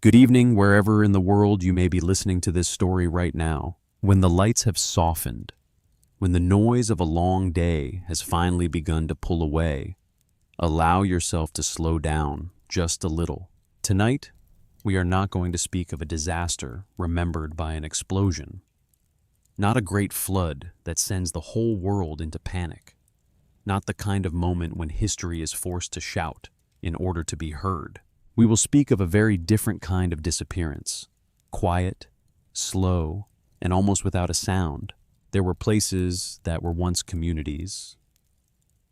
Good evening, wherever in the world you may be listening to this story right now. When the lights have softened, when the noise of a long day has finally begun to pull away, allow yourself to slow down just a little. Tonight, we are not going to speak of a disaster remembered by an explosion, not a great flood that sends the whole world into panic, not the kind of moment when history is forced to shout in order to be heard. We will speak of a very different kind of disappearance, quiet, slow, and almost without a sound. There were places that were once communities.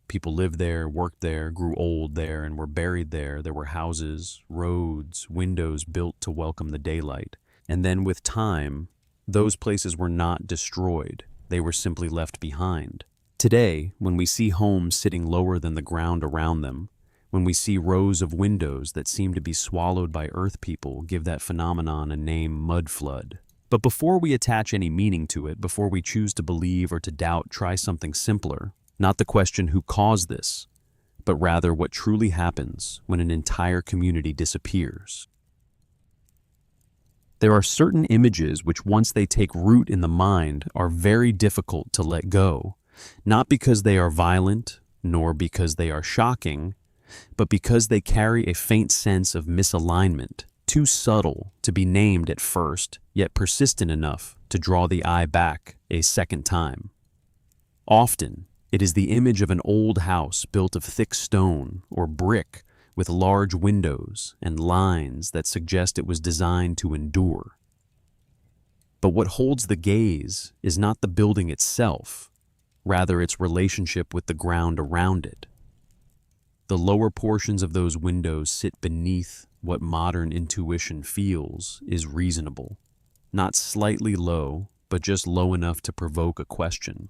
People lived there, worked there, grew old there, and were buried there. There were houses, roads, windows built to welcome the daylight. And then with time, those places were not destroyed. They were simply left behind. Today, when we see homes sitting lower than the ground around them, when we see rows of windows that seem to be swallowed by earth people, give that phenomenon a name: mud flood. But before we attach any meaning to it, before we choose to believe or to doubt, try something simpler. Not the question who caused this, but rather what truly happens when an entire community disappears. There are certain images which, once they take root in the mind, are very difficult to let go, not because they are violent, nor because they are shocking, but because they carry a faint sense of misalignment, too subtle to be named at first, yet persistent enough to draw the eye back a second time. Often, it is the image of an old house built of thick stone or brick with large windows and lines that suggest it was designed to endure. But what holds the gaze is not the building itself, rather its relationship with the ground around it. The lower portions of those windows sit beneath what modern intuition feels is reasonable. Not slightly low, but just low enough to provoke a question.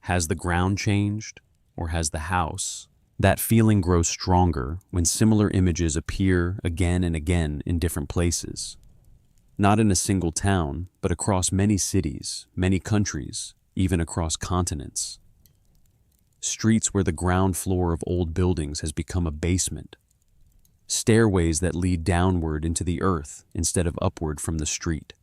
Has the ground changed, or has the house? That feeling grows stronger when similar images appear again and again in different places. Not in a single town, but across many cities, many countries, even across continents. Streets where the ground floor of old buildings has become a basement. Stairways that lead downward into the earth instead of upward from the street.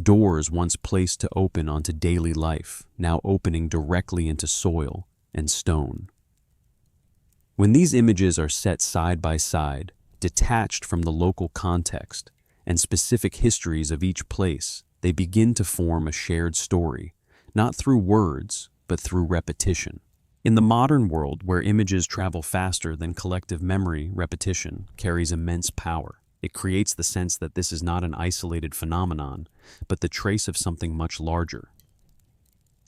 Doors once placed to open onto daily life, now opening directly into soil and stone. When these images are set side by side, detached from the local context and specific histories of each place, they begin to form a shared story, not through words, but through repetition. In the modern world, where images travel faster than collective memory, repetition carries immense power. It creates the sense that this is not an isolated phenomenon, but the trace of something much larger.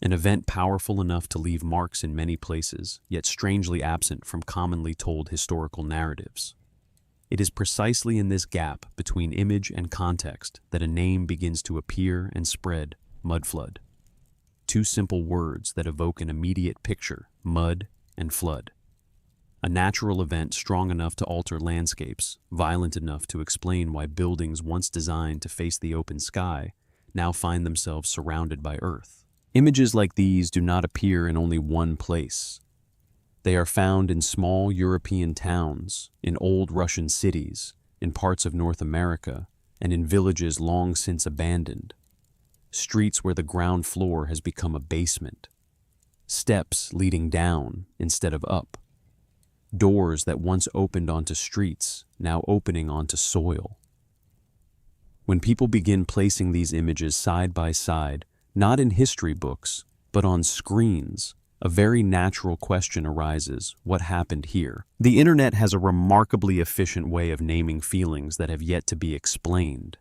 An event powerful enough to leave marks in many places, yet strangely absent from commonly told historical narratives. It is precisely in this gap between image and context that a name begins to appear and spread: mudflood. Two simple words that evoke an immediate picture: mud and flood. A natural event strong enough to alter landscapes, violent enough to explain why buildings once designed to face the open sky now find themselves surrounded by earth. Images like these do not appear in only one place. They are found in small European towns, in old Russian cities, in parts of North America, and in villages long since abandoned. Streets where the ground floor has become a basement. Steps leading down instead of up. Doors that once opened onto streets, now opening onto soil. When people begin placing these images side by side, not in history books, but on screens, a very natural question arises: what happened here? The internet has a remarkably efficient way of naming feelings that have yet to be explained,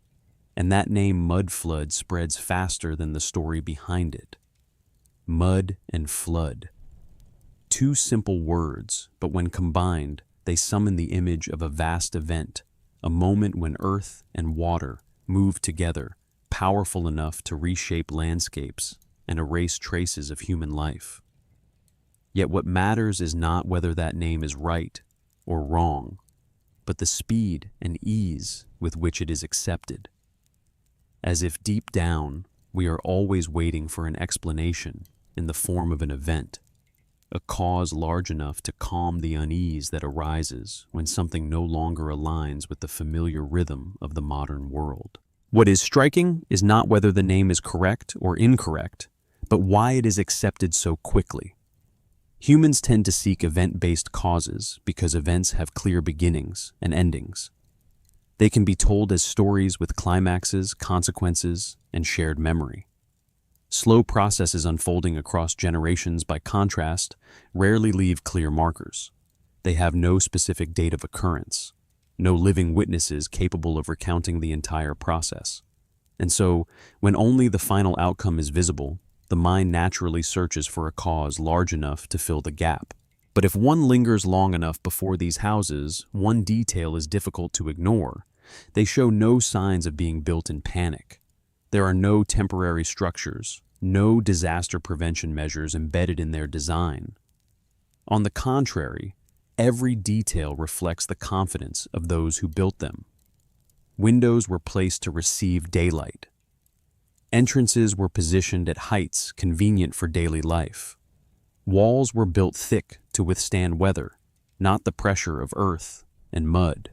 and that name mud flood spreads faster than the story behind it. Mud and flood. Two simple words, but when combined, they summon the image of a vast event, a moment when earth and water move together, powerful enough to reshape landscapes and erase traces of human life. Yet what matters is not whether that name is right or wrong, but the speed and ease with which it is accepted. As if deep down, we are always waiting for an explanation in the form of an event, a cause large enough to calm the unease that arises when something no longer aligns with the familiar rhythm of the modern world. What is striking is not whether the name is correct or incorrect, but why it is accepted so quickly. Humans tend to seek event-based causes because events have clear beginnings and endings. They can be told as stories with climaxes, consequences, and shared memory. Slow processes unfolding across generations, by contrast, rarely leave clear markers. They have no specific date of occurrence, no living witnesses capable of recounting the entire process. And so, when only the final outcome is visible, the mind naturally searches for a cause large enough to fill the gap. But if one lingers long enough before these houses, one detail is difficult to ignore. They show no signs of being built in panic. There are no temporary structures, no disaster prevention measures embedded in their design. On the contrary, every detail reflects the confidence of those who built them. Windows were placed to receive daylight. Entrances were positioned at heights convenient for daily life. Walls were built thick to withstand weather, not the pressure of earth and mud.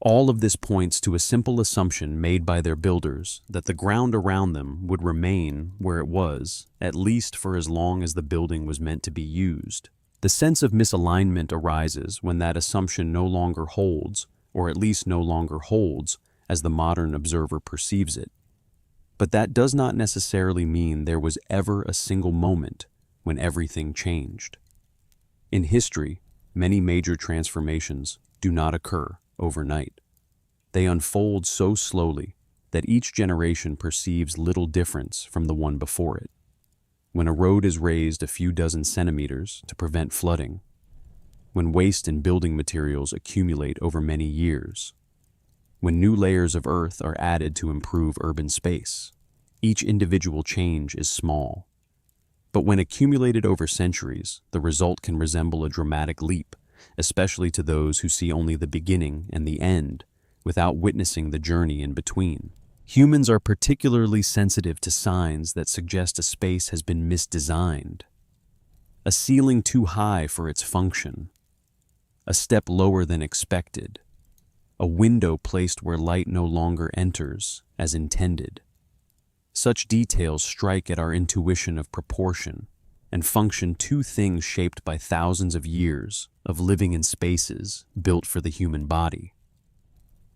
All of this points to a simple assumption made by their builders that the ground around them would remain where it was, at least for as long as the building was meant to be used. The sense of misalignment arises when that assumption no longer holds, or at least no longer holds as the modern observer perceives it. But that does not necessarily mean there was ever a single moment when everything changed. In history, many major transformations do not occur overnight. They unfold so slowly that each generation perceives little difference from the one before it. When a road is raised a few dozen centimeters to prevent flooding, when waste and building materials accumulate over many years, when new layers of earth are added to improve urban space, each individual change is small. But when accumulated over centuries, the result can resemble a dramatic leap, especially to those who see only the beginning and the end, without witnessing the journey in between. Humans are particularly sensitive to signs that suggest a space has been misdesigned. A ceiling too high for its function, a step lower than expected, a window placed where light no longer enters as intended. Such details strike at our intuition of proportion and function, two things shaped by thousands of years of living in spaces built for the human body.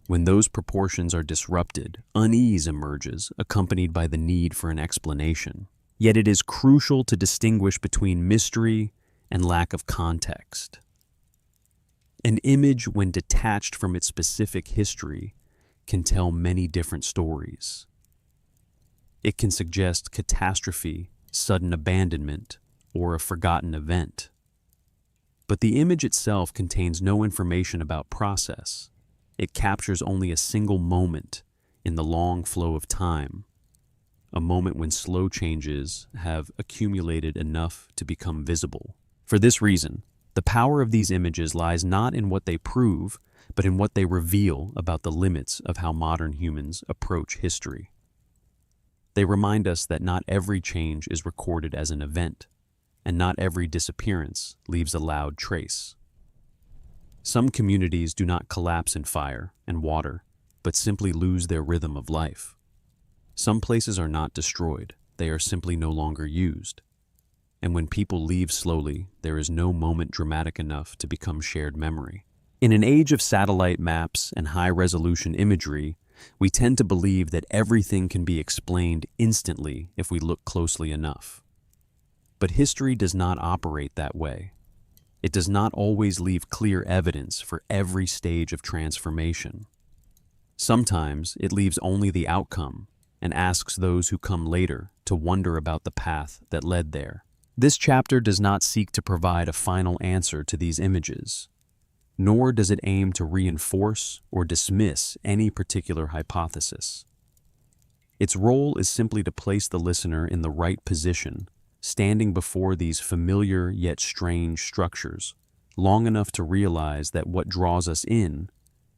When those proportions are disrupted, unease emerges, accompanied by the need for an explanation. Yet it is crucial to distinguish between mystery and lack of context. An image, when detached from its specific history, can tell many different stories. It can suggest catastrophe, sudden abandonment, or a forgotten event. But the image itself contains no information about process. It captures only a single moment in the long flow of time, a moment when slow changes have accumulated enough to become visible. For this reason, the power of these images lies not in what they prove, but in what they reveal about the limits of how modern humans approach history. They remind us that not every change is recorded as an event, and not every disappearance leaves a loud trace. Some communities do not collapse in fire and water, but simply lose their rhythm of life. Some places are not destroyed, they are simply no longer used. And when people leave slowly, there is no moment dramatic enough to become shared memory. In an age of satellite maps and high-resolution imagery, we tend to believe that everything can be explained instantly if we look closely enough. But history does not operate that way. It does not always leave clear evidence for every stage of transformation. Sometimes it leaves only the outcome and asks those who come later to wonder about the path that led there. This chapter does not seek to provide a final answer to these images, nor does it aim to reinforce or dismiss any particular hypothesis. Its role is simply to place the listener in the right position, standing before these familiar yet strange structures, long enough to realize that what draws us in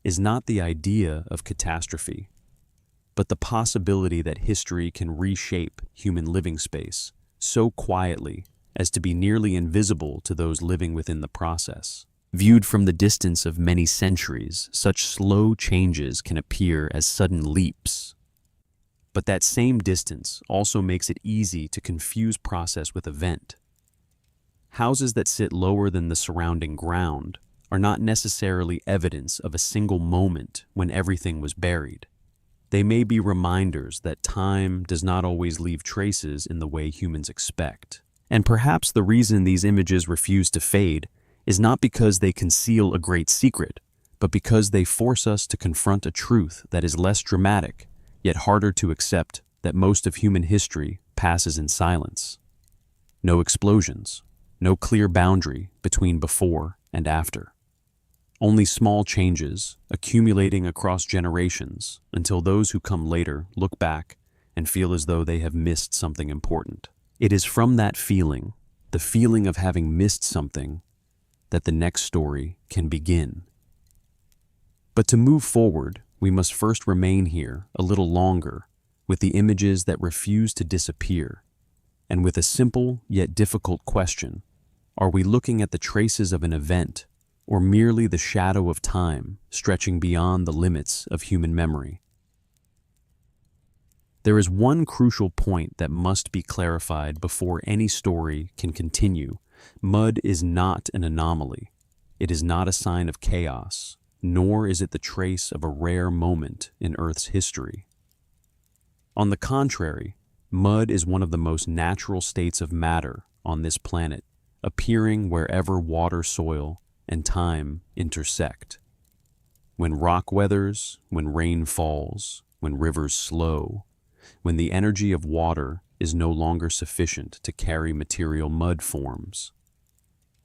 is not the idea of catastrophe, but the possibility that history can reshape human living space so quietly as to be nearly invisible to those living within the process. Viewed from the distance of many centuries, such slow changes can appear as sudden leaps. But that same distance also makes it easy to confuse process with event. Houses that sit lower than the surrounding ground are not necessarily evidence of a single moment when everything was buried. They may be reminders that time does not always leave traces in the way humans expect. And perhaps the reason these images refuse to fade is not because they conceal a great secret, but because they force us to confront a truth that is less dramatic, yet harder to accept, that most of human history passes in silence. No explosions, no clear boundary between before and after. Only small changes accumulating across generations until those who come later look back and feel as though they have missed something important. It is from that feeling, the feeling of having missed something, that the next story can begin. But to move forward, we must first remain here a little longer with the images that refuse to disappear, and with a simple yet difficult question: are we looking at the traces of an event or merely the shadow of time stretching beyond the limits of human memory? There is one crucial point that must be clarified before any story can continue. Mud is not an anomaly. It is not a sign of chaos, nor is it the trace of a rare moment in Earth's history. On the contrary, mud is one of the most natural states of matter on this planet, appearing wherever water, soil, and time intersect. When rock weathers, when rain falls, when rivers slow, when the energy of water is no longer sufficient to carry material, mud forms.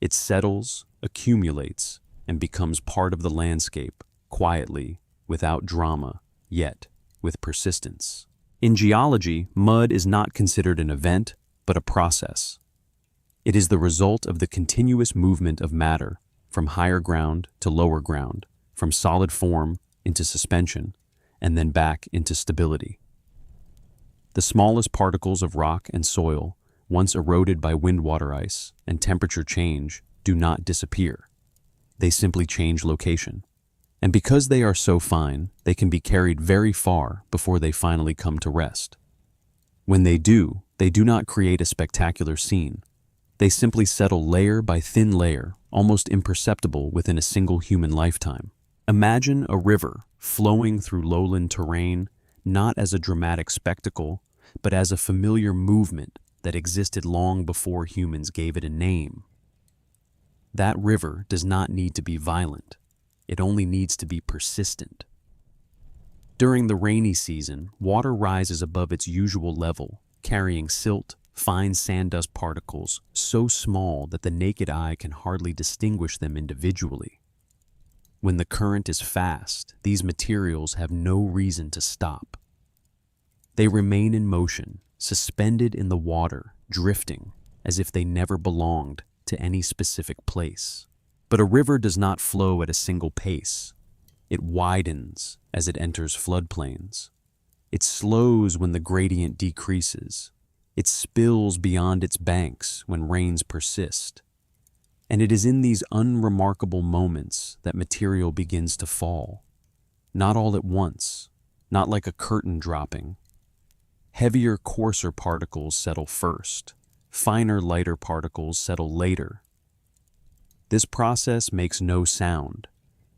It settles, accumulates, and becomes part of the landscape, quietly, without drama, yet with persistence. In geology, mud is not considered an event, but a process. It is the result of the continuous movement of matter, from higher ground to lower ground, from solid form into suspension, and then back into stability. The smallest particles of rock and soil, once eroded by wind-water ice and temperature change, do not disappear. They simply change location. And because they are so fine, they can be carried very far before they finally come to rest. When they do not create a spectacular scene. They simply settle layer by thin layer, almost imperceptible within a single human lifetime. Imagine a river flowing through lowland terrain, not as a dramatic spectacle, but as a familiar movement that existed long before humans gave it a name. That river does not need to be violent. It only needs to be persistent. During the rainy season, water rises above its usual level, carrying silt, fine sand dust particles so small that the naked eye can hardly distinguish them individually. When the current is fast, these materials have no reason to stop. They remain in motion, suspended in the water, drifting, as if they never belonged to any specific place. But a river does not flow at a single pace. It widens as it enters floodplains. It slows when the gradient decreases. It spills beyond its banks when rains persist. And it is in these unremarkable moments that material begins to fall. Not all at once, not like a curtain dropping. Heavier, coarser particles settle first. Finer, lighter particles settle later. This process makes no sound.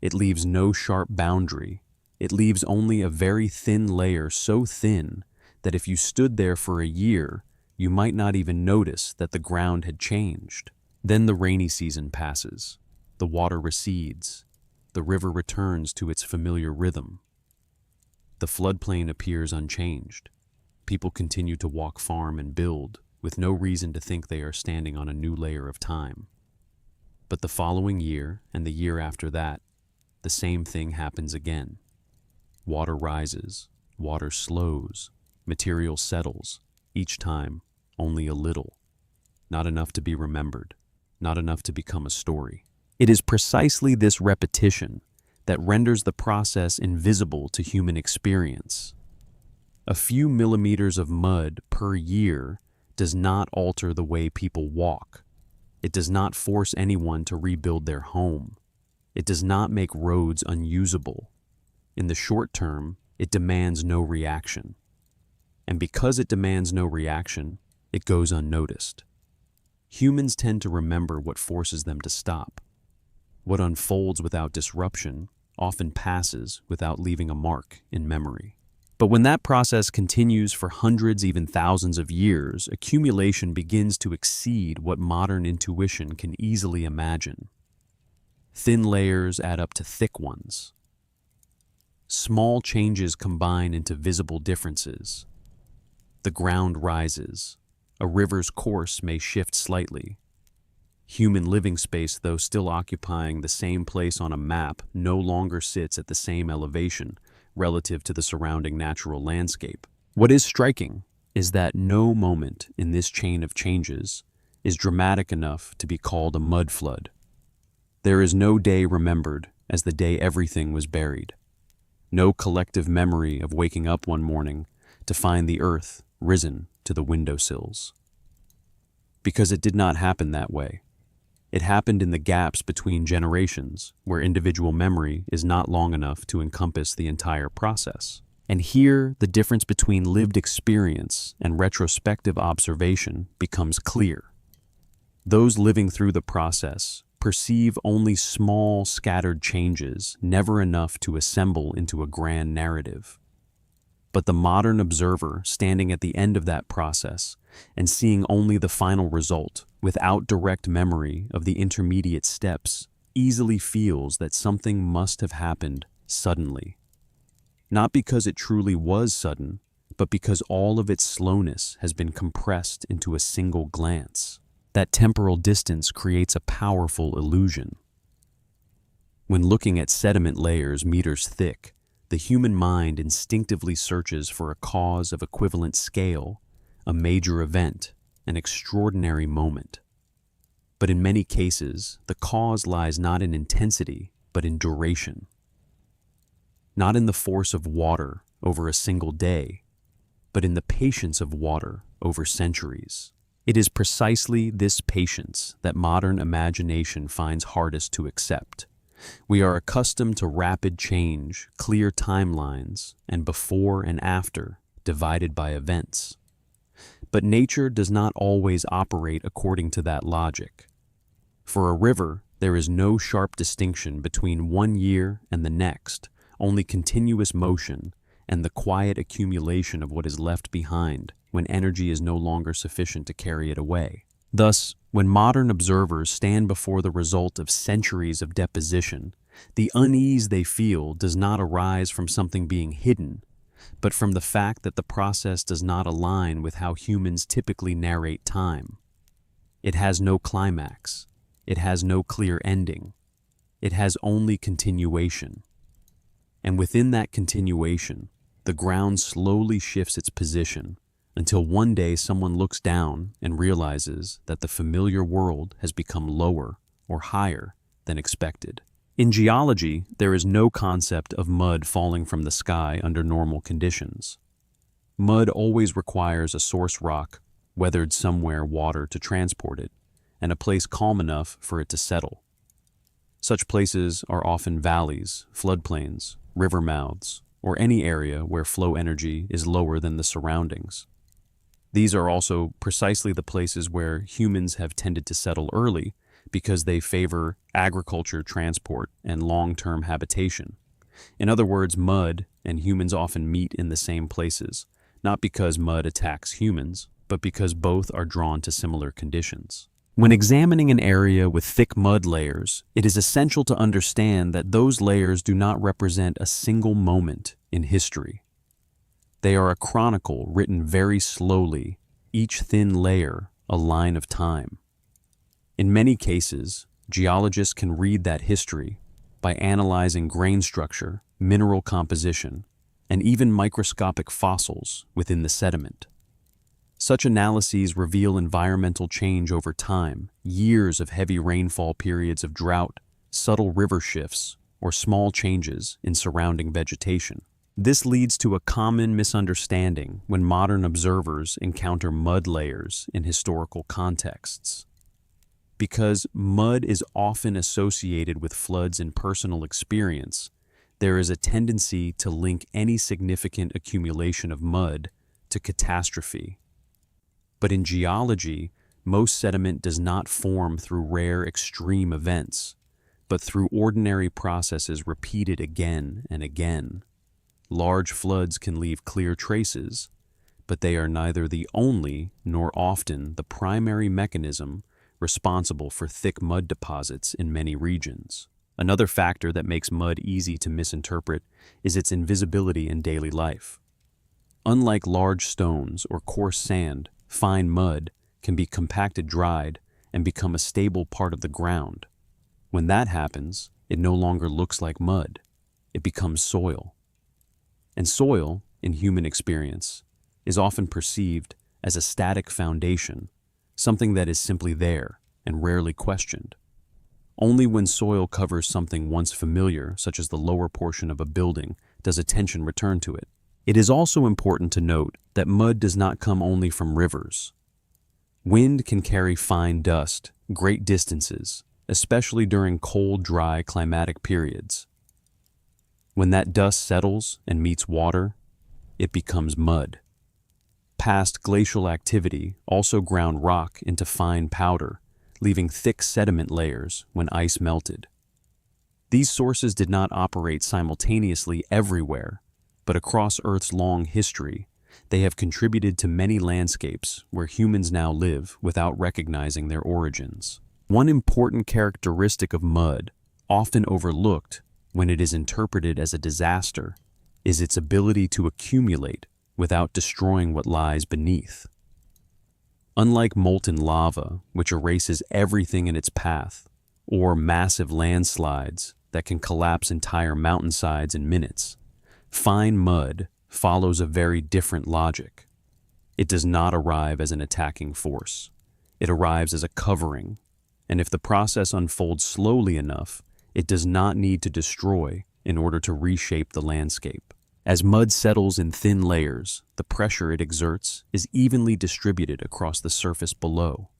It leaves no sharp boundary. It leaves only a very thin layer, so thin that if you stood there for a year, you might not even notice that the ground had changed. Then the rainy season passes. The water recedes. The river returns to its familiar rhythm. The floodplain appears unchanged. People continue to walk, farm, and build, with no reason to think they are standing on a new layer of time. But the following year, and the year after that, the same thing happens again. Water rises, water slows, material settles, each time only a little. Not enough to be remembered, not enough to become a story. It is precisely this repetition that renders the process invisible to human experience. A few millimeters of mud per year does not alter the way people walk. It does not force anyone to rebuild their home. It does not make roads unusable. In the short term, it demands no reaction. And because it demands no reaction, it goes unnoticed. Humans tend to remember what forces them to stop. What unfolds without disruption often passes without leaving a mark in memory. But when that process continues for hundreds, even thousands of years, accumulation begins to exceed what modern intuition can easily imagine. Thin layers add up to thick ones. Small changes combine into visible differences. The ground rises. A river's course may shift slightly. Human living space, though still occupying the same place on a map, no longer sits at the same elevation relative to the surrounding natural landscape. What is striking is that no moment in this chain of changes is dramatic enough to be called a mud flood. There is no day remembered as the day everything was buried. No collective memory of waking up one morning to find the earth risen to the windowsills. Because it did not happen that way. It happened in the gaps between generations, where individual memory is not long enough to encompass the entire process. And here, the difference between lived experience and retrospective observation becomes clear. Those living through the process perceive only small, scattered changes, never enough to assemble into a grand narrative. But the modern observer, standing at the end of that process and seeing only the final result, without direct memory of the intermediate steps, easily feels that something must have happened suddenly. Not because it truly was sudden, but because all of its slowness has been compressed into a single glance. That temporal distance creates a powerful illusion. When looking at sediment layers meters thick, the human mind instinctively searches for a cause of equivalent scale, a major event, an extraordinary moment. But in many cases, the cause lies not in intensity, but in duration. Not in the force of water over a single day, but in the patience of water over centuries. It is precisely this patience that modern imagination finds hardest to accept. We are accustomed to rapid change, clear timelines, and before and after, divided by events. But nature does not always operate according to that logic. For a river, there is no sharp distinction between one year and the next, only continuous motion and the quiet accumulation of what is left behind when energy is no longer sufficient to carry it away. Thus, when modern observers stand before the result of centuries of deposition, the unease they feel does not arise from something being hidden, but from the fact that the process does not align with how humans typically narrate time. It has no climax. It has no clear ending. It has only continuation. And within that continuation, the ground slowly shifts its position until one day someone looks down and realizes that the familiar world has become lower or higher than expected. In geology, there is no concept of mud falling from the sky under normal conditions. Mud always requires a source rock, weathered somewhere water to transport it, and a place calm enough for it to settle. Such places are often valleys, floodplains, river mouths, or any area where flow energy is lower than the surroundings. These are also precisely the places where humans have tended to settle early because they favor agriculture, transport, and long-term habitation. In other words, mud and humans often meet in the same places, not because mud attacks humans, but because both are drawn to similar conditions. When examining an area with thick mud layers, it is essential to understand that those layers do not represent a single moment in history. They are a chronicle written very slowly, each thin layer a line of time. In many cases, geologists can read that history by analyzing grain structure, mineral composition, and even microscopic fossils within the sediment. Such analyses reveal environmental change over time, years of heavy rainfall periods of drought, subtle river shifts, or small changes in surrounding vegetation. This leads to a common misunderstanding when modern observers encounter mud layers in historical contexts. Because mud is often associated with floods and personal experience, there is a tendency to link any significant accumulation of mud to catastrophe. But in geology, most sediment does not form through rare extreme events, but through ordinary processes repeated again and again. Large floods can leave clear traces, but they are neither the only nor often the primary mechanism responsible for thick mud deposits in many regions. Another factor that makes mud easy to misinterpret is its invisibility in daily life. Unlike large stones or coarse sand, fine mud can be compacted, dried, and become a stable part of the ground. When that happens, it no longer looks like mud. It becomes soil. And soil, in human experience, is often perceived as a static foundation, something that is simply there and rarely questioned. Only when soil covers something once familiar, such as the lower portion of a building, does attention return to it. It is also important to note that mud does not come only from rivers. Wind can carry fine dust great distances, especially during cold, dry climatic periods. When that dust settles and meets water, it becomes mud. Past glacial activity also ground rock into fine powder, leaving thick sediment layers when ice melted. These sources did not operate simultaneously everywhere, but across Earth's long history, they have contributed to many landscapes where humans now live without recognizing their origins. One important characteristic of mud, often overlooked when it is interpreted as a disaster, is its ability to accumulate without destroying what lies beneath. Unlike molten lava, which erases everything in its path, or massive landslides that can collapse entire mountainsides in minutes, fine mud follows a very different logic. It does not arrive as an attacking force. It arrives as a covering, and if the process unfolds slowly enough, it does not need to destroy in order to reshape the landscape. As mud settles in thin layers, the pressure it exerts is evenly distributed across the surface below.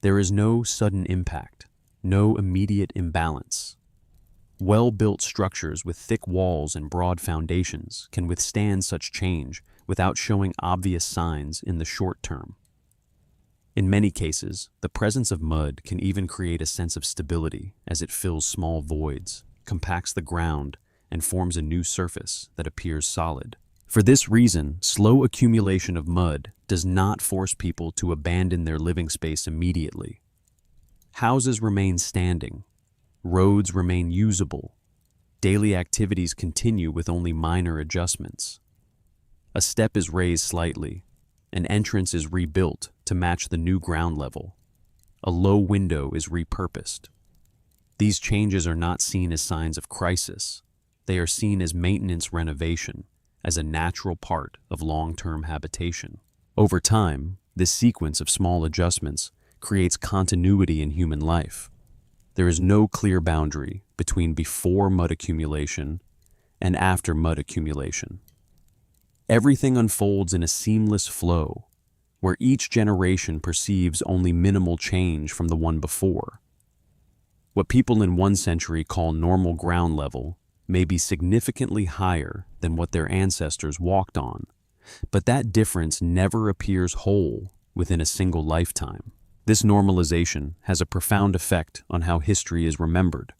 There is no sudden impact, no immediate imbalance. Well-built structures with thick walls and broad foundations can withstand such change without showing obvious signs in the short term. In many cases, the presence of mud can even create a sense of stability as it fills small voids, compacts the ground, and forms a new surface that appears solid. For this reason, slow accumulation of mud does not force people to abandon their living space immediately. Houses remain standing, roads remain usable, daily activities continue with only minor adjustments. A step is raised slightly, an entrance is rebuilt to match the new ground level. A low window is repurposed. These changes are not seen as signs of crisis. They are seen as maintenance renovation, as a natural part of long-term habitation. Over time, this sequence of small adjustments creates continuity in human life. There is no clear boundary between before mud accumulation and after mud accumulation. Everything unfolds in a seamless flow, where each generation perceives only minimal change from the one before. What people in one century call normal ground level may be significantly higher than what their ancestors walked on, but that difference never appears whole within a single lifetime. This normalization has a profound effect on how history is remembered.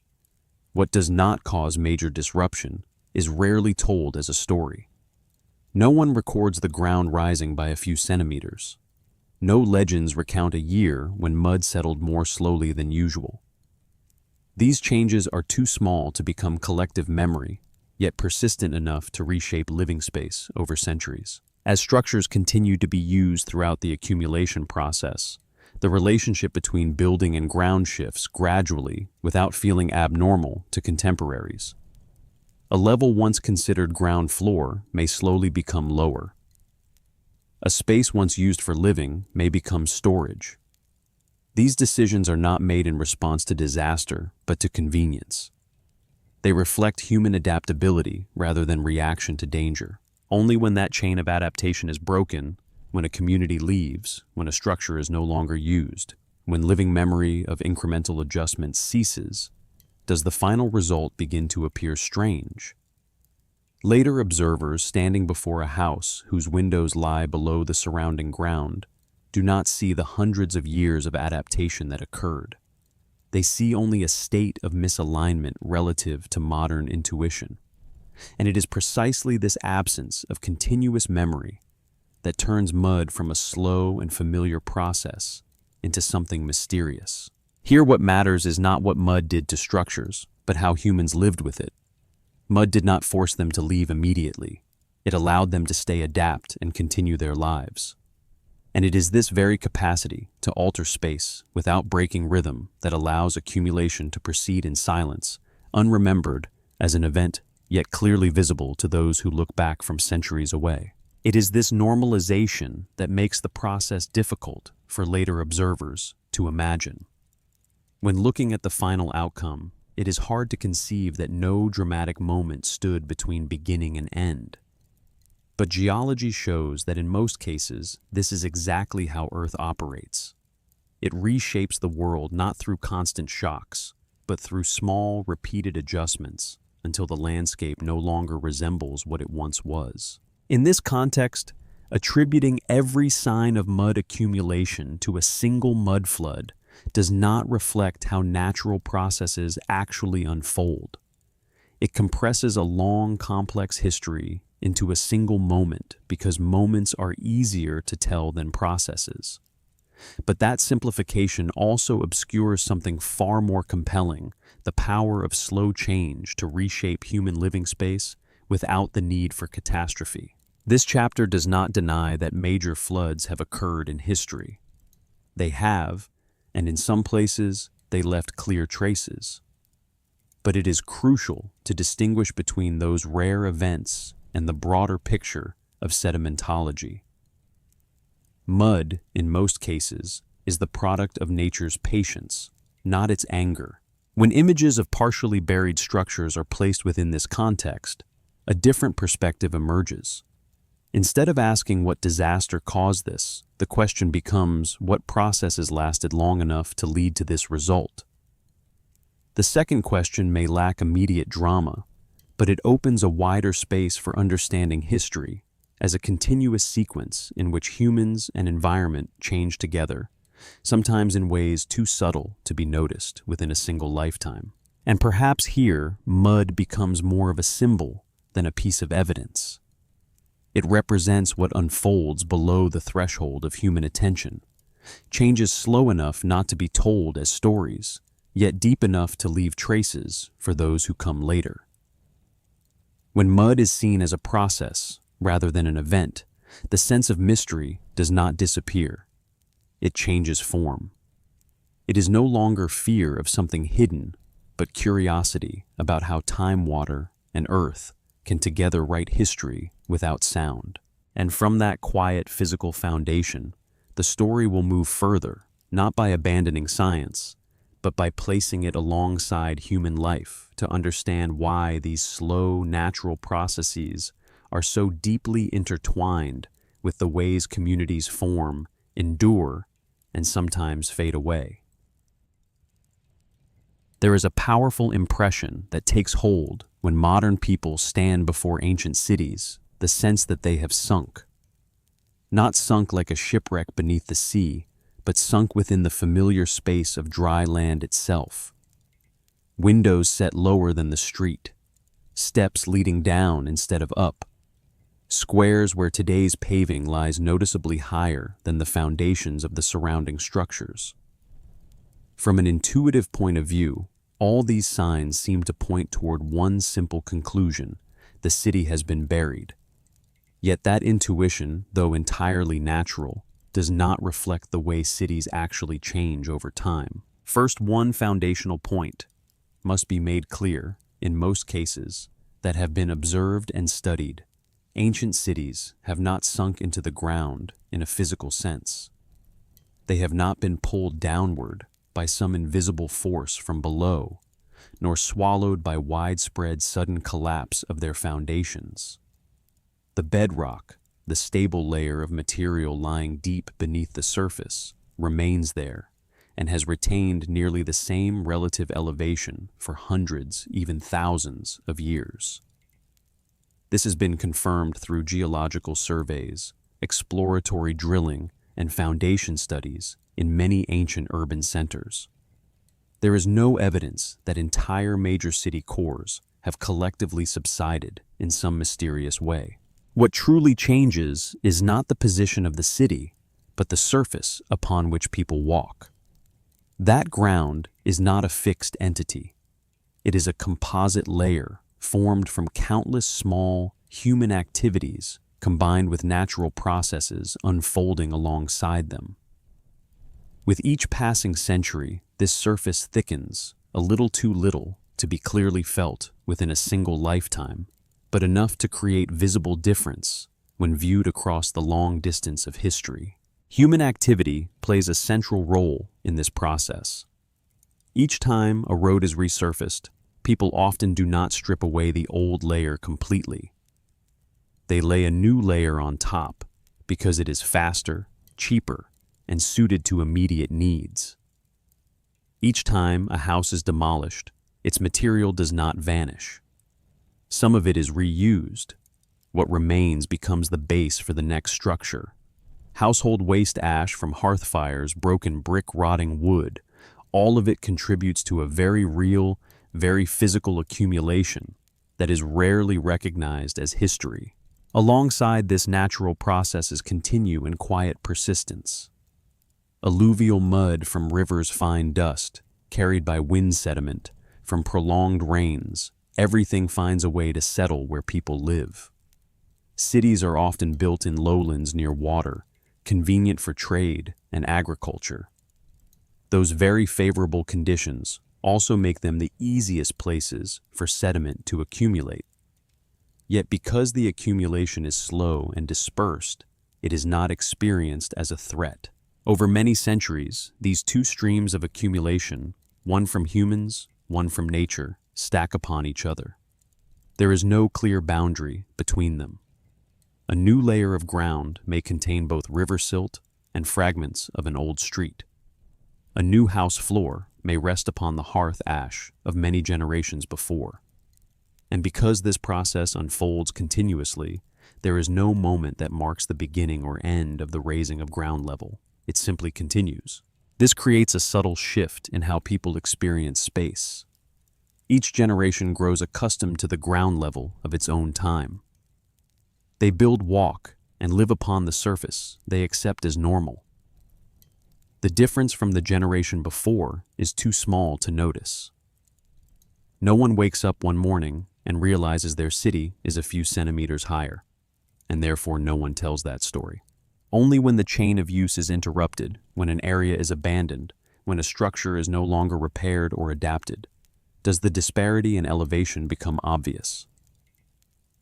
What does not cause major disruption is rarely told as a story. No one records the ground rising by a few centimeters. No legends recount a year when mud settled more slowly than usual. These changes are too small to become collective memory, yet persistent enough to reshape living space over centuries. As structures continue to be used throughout the accumulation process, the relationship between building and ground shifts gradually without feeling abnormal to contemporaries. A level once considered ground floor may slowly become lower. A space once used for living may become storage. These decisions are not made in response to disaster, but to convenience. They reflect human adaptability rather than reaction to danger. Only when that chain of adaptation is broken, when a community leaves, when a structure is no longer used, when living memory of incremental adjustment ceases, does the final result begin to appear strange. Later observers standing before a house whose windows lie below the surrounding ground do not see the hundreds of years of adaptation that occurred. They see only a state of misalignment relative to modern intuition. And it is precisely this absence of continuous memory that turns mud from a slow and familiar process into something mysterious. Here, what matters is not what mud did to structures, but how humans lived with it. Mud did not force them to leave immediately. It allowed them to stay, adapt, and continue their lives. And it is this very capacity to alter space without breaking rhythm that allows accumulation to proceed in silence, unremembered as an event, yet clearly visible to those who look back from centuries away. It is this normalization that makes the process difficult for later observers to imagine. When looking at the final outcome, it is hard to conceive that no dramatic moment stood between beginning and end. But geology shows that in most cases, this is exactly how Earth operates. It reshapes the world not through constant shocks, but through small, repeated adjustments until the landscape no longer resembles what it once was. In this context, attributing every sign of mud accumulation to a single mud flood does not reflect how natural processes actually unfold. It compresses a long, complex history into a single moment because moments are easier to tell than processes. But that simplification also obscures something far more compelling: the power of slow change to reshape human living space without the need for catastrophe. This chapter does not deny that major floods have occurred in history. They have, and in some places, they left clear traces. But it is crucial to distinguish between those rare events and the broader picture of sedimentology. Mud, in most cases, is the product of nature's patience, not its anger. When images of partially buried structures are placed within this context, a different perspective emerges. Instead of asking what disaster caused this, the question becomes what processes lasted long enough to lead to this result. The second question may lack immediate drama, but it opens a wider space for understanding history as a continuous sequence in which humans and environment change together, sometimes in ways too subtle to be noticed within a single lifetime. And perhaps here, mud becomes more of a symbol than a piece of evidence. It represents what unfolds below the threshold of human attention, changes slow enough not to be told as stories, yet deep enough to leave traces for those who come later. When mud is seen as a process rather than an event, the sense of mystery does not disappear. It changes form. It is no longer fear of something hidden, but curiosity about how time, water, and earth can together write history without sound. And from that quiet physical foundation, the story will move further, not by abandoning science, but by placing it alongside human life to understand why these slow, natural processes are so deeply intertwined with the ways communities form, endure, and sometimes fade away. There is a powerful impression that takes hold when modern people stand before ancient cities, the sense that they have sunk. Not sunk like a shipwreck beneath the sea, but sunk within the familiar space of dry land itself. Windows set lower than the street, steps leading down instead of up, squares where today's paving lies noticeably higher than the foundations of the surrounding structures. From an intuitive point of view, all these signs seem to point toward one simple conclusion: the city has been buried. Yet that intuition, though entirely natural, does not reflect the way cities actually change over time. First, one foundational point must be made clear, in most cases, that have been observed and studied. Ancient cities have not sunk into the ground in a physical sense. They have not been pulled downward by some invisible force from below, nor swallowed by widespread sudden collapse of their foundations. The bedrock, the stable layer of material lying deep beneath the surface, remains there and has retained nearly the same relative elevation for hundreds, even thousands of years. This has been confirmed through geological surveys, exploratory drilling, and foundation studies in many ancient urban centers. There is no evidence that entire major city cores have collectively subsided in some mysterious way. What truly changes is not the position of the city, but the surface upon which people walk. That ground is not a fixed entity. It is a composite layer formed from countless small human activities combined with natural processes unfolding alongside them. With each passing century, this surface thickens, a little too little to be clearly felt within a single lifetime, but enough to create visible difference when viewed across the long distance of history. Human activity plays a central role in this process. Each time a road is resurfaced, people often do not strip away the old layer completely. They lay a new layer on top because it is faster, cheaper, and suited to immediate needs. Each time a house is demolished, its material does not vanish. Some of it is reused. What remains becomes the base for the next structure. Household waste ash from hearth fires, broken brick, rotting wood, all of it contributes to a very real, very physical accumulation that is rarely recognized as history. Alongside this, natural processes continue in quiet persistence. Alluvial mud from rivers' fine dust, carried by wind sediment, from prolonged rains, everything finds a way to settle where people live. Cities are often built in lowlands near water, convenient for trade and agriculture. Those very favorable conditions also make them the easiest places for sediment to accumulate. Yet because the accumulation is slow and dispersed, it is not experienced as a threat. Over many centuries, these two streams of accumulation, one from humans, one from nature, stack upon each other. There is no clear boundary between them. A new layer of ground may contain both river silt and fragments of an old street. A new house floor may rest upon the hearth ash of many generations before. And because this process unfolds continuously, there is no moment that marks the beginning or end of the raising of ground level. It simply continues. This creates a subtle shift in how people experience space. Each generation grows accustomed to the ground level of its own time. They build, walk, and live upon the surface they accept as normal. The difference from the generation before is too small to notice. No one wakes up one morning and realizes their city is a few centimeters higher, and therefore no one tells that story. Only when the chain of use is interrupted, when an area is abandoned, when a structure is no longer repaired or adapted, does the disparity in elevation become obvious.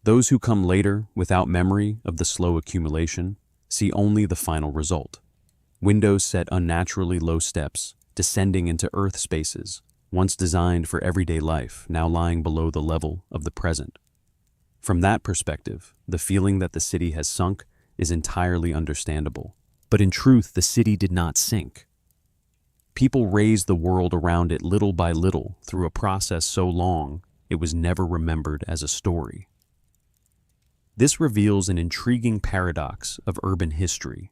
Those who come later, without memory of the slow accumulation, see only the final result. Windows set unnaturally low steps, descending into earth spaces, once designed for everyday life, now lying below the level of the present. From that perspective, the feeling that the city has sunk is entirely understandable. But in truth, the city did not sink. People raised the world around it little by little through a process so long it was never remembered as a story. This reveals an intriguing paradox of urban history.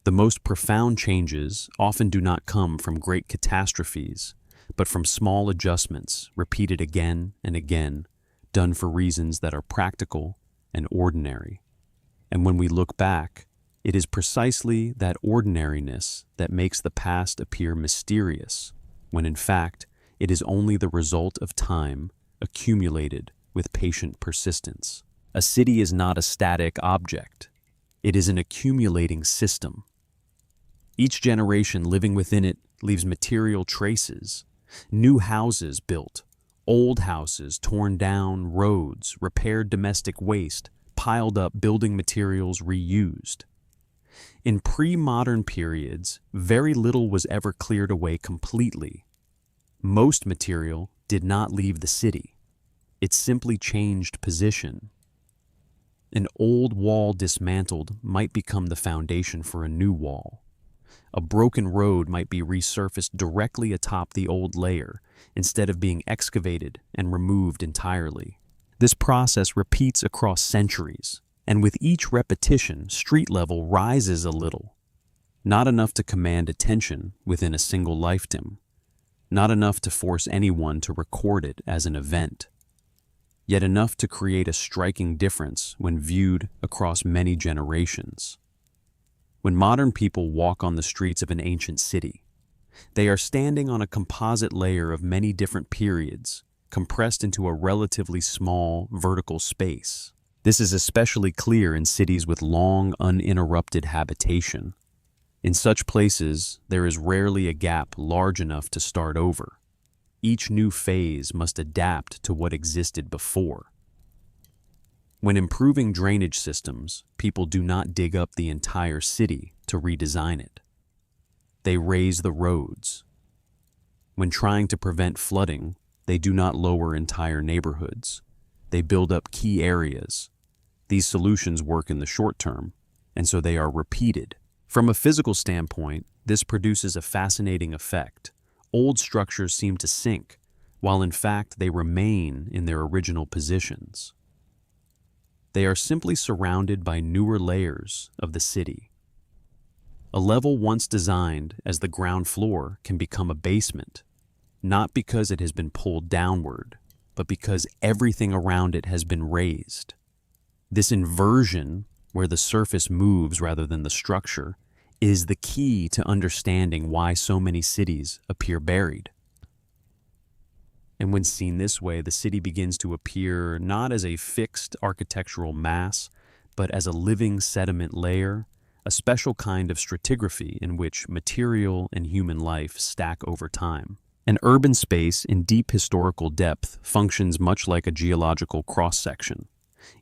The most profound changes often do not come from great catastrophes, but from small adjustments repeated again and again, done for reasons that are practical and ordinary. And when we look back, it is precisely that ordinariness that makes the past appear mysterious, when in fact it is only the result of time accumulated with patient persistence. A city is not a static object. It is an accumulating system. Each generation living within it leaves material traces. New houses built, old houses torn down, roads, repaired domestic waste, piled up, building materials reused. In pre-modern periods, very little was ever cleared away completely. Most material did not leave the city. It simply changed position. An old wall dismantled might become the foundation for a new wall. A broken road might be resurfaced directly atop the old layer instead of being excavated and removed entirely. This process repeats across centuries, and with each repetition, street level rises a little. Not enough to command attention within a single lifetime. Not enough to force anyone to record it as an event. Yet enough to create a striking difference when viewed across many generations. When modern people walk on the streets of an ancient city, they are standing on a composite layer of many different periods, compressed into a relatively small vertical space. This is especially clear in cities with long, uninterrupted habitation. In such places, there is rarely a gap large enough to start over. Each new phase must adapt to what existed before. When improving drainage systems, people do not dig up the entire city to redesign it. They raise the roads. When trying to prevent flooding, they do not lower entire neighborhoods. They build up key areas. These solutions work in the short term, and so they are repeated. From a physical standpoint, this produces a fascinating effect. Old structures seem to sink, while in fact they remain in their original positions. They are simply surrounded by newer layers of the city. A level once designed as the ground floor can become a basement, not because it has been pulled downward, but because everything around it has been raised. This inversion, where the surface moves rather than the structure, is the key to understanding why so many cities appear buried. And when seen this way, the city begins to appear not as a fixed architectural mass, but as a living sediment layer, a special kind of stratigraphy in which material and human life stack over time. An urban space in deep historical depth functions much like a geological cross-section.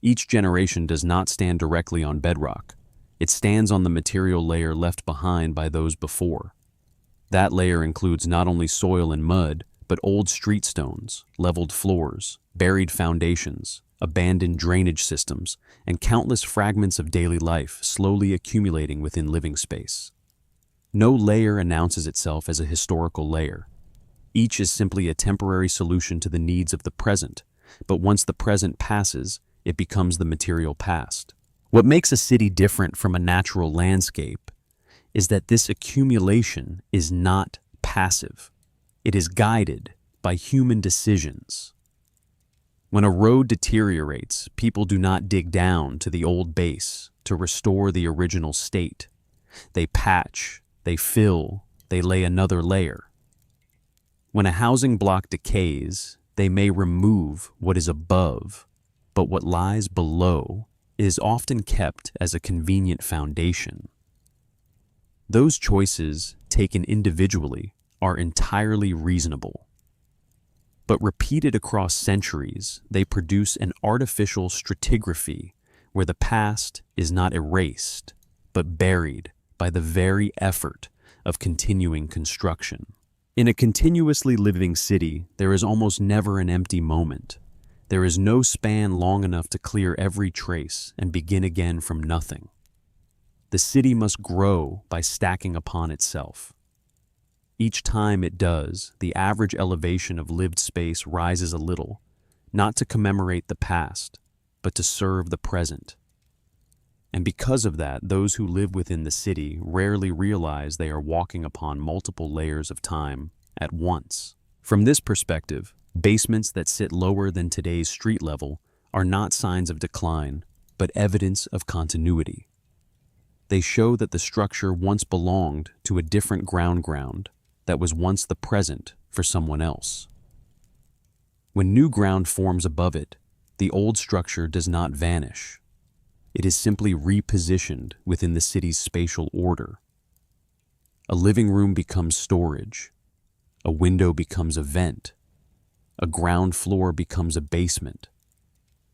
Each generation does not stand directly on bedrock. It stands on the material layer left behind by those before. That layer includes not only soil and mud, but old street stones, leveled floors, buried foundations, abandoned drainage systems, and countless fragments of daily life slowly accumulating within living space. No layer announces itself as a historical layer. Each is simply a temporary solution to the needs of the present, but once the present passes, it becomes the material past. What makes a city different from a natural landscape is that this accumulation is not passive. It is guided by human decisions. When a road deteriorates, people do not dig down to the old base to restore the original state. They patch, they fill, they lay another layer. When a housing block decays, they may remove what is above, but what lies below is often kept as a convenient foundation. Those choices, taken individually, are entirely reasonable. But repeated across centuries, they produce an artificial stratigraphy where the past is not erased, but buried by the very effort of continuing construction. In a continuously living city, there is almost never an empty moment. There is no span long enough to clear every trace and begin again from nothing. The city must grow by stacking upon itself. Each time it does, the average elevation of lived space rises a little, not to commemorate the past, but to serve the present. And because of that, those who live within the city rarely realize they are walking upon multiple layers of time at once. From this perspective, basements that sit lower than today's street level are not signs of decline, but evidence of continuity. They show that the structure once belonged to a different ground that was once the present for someone else. When new ground forms above it, the old structure does not vanish. It is simply repositioned within the city's spatial order. A living room becomes storage. A window becomes a vent. A ground floor becomes a basement.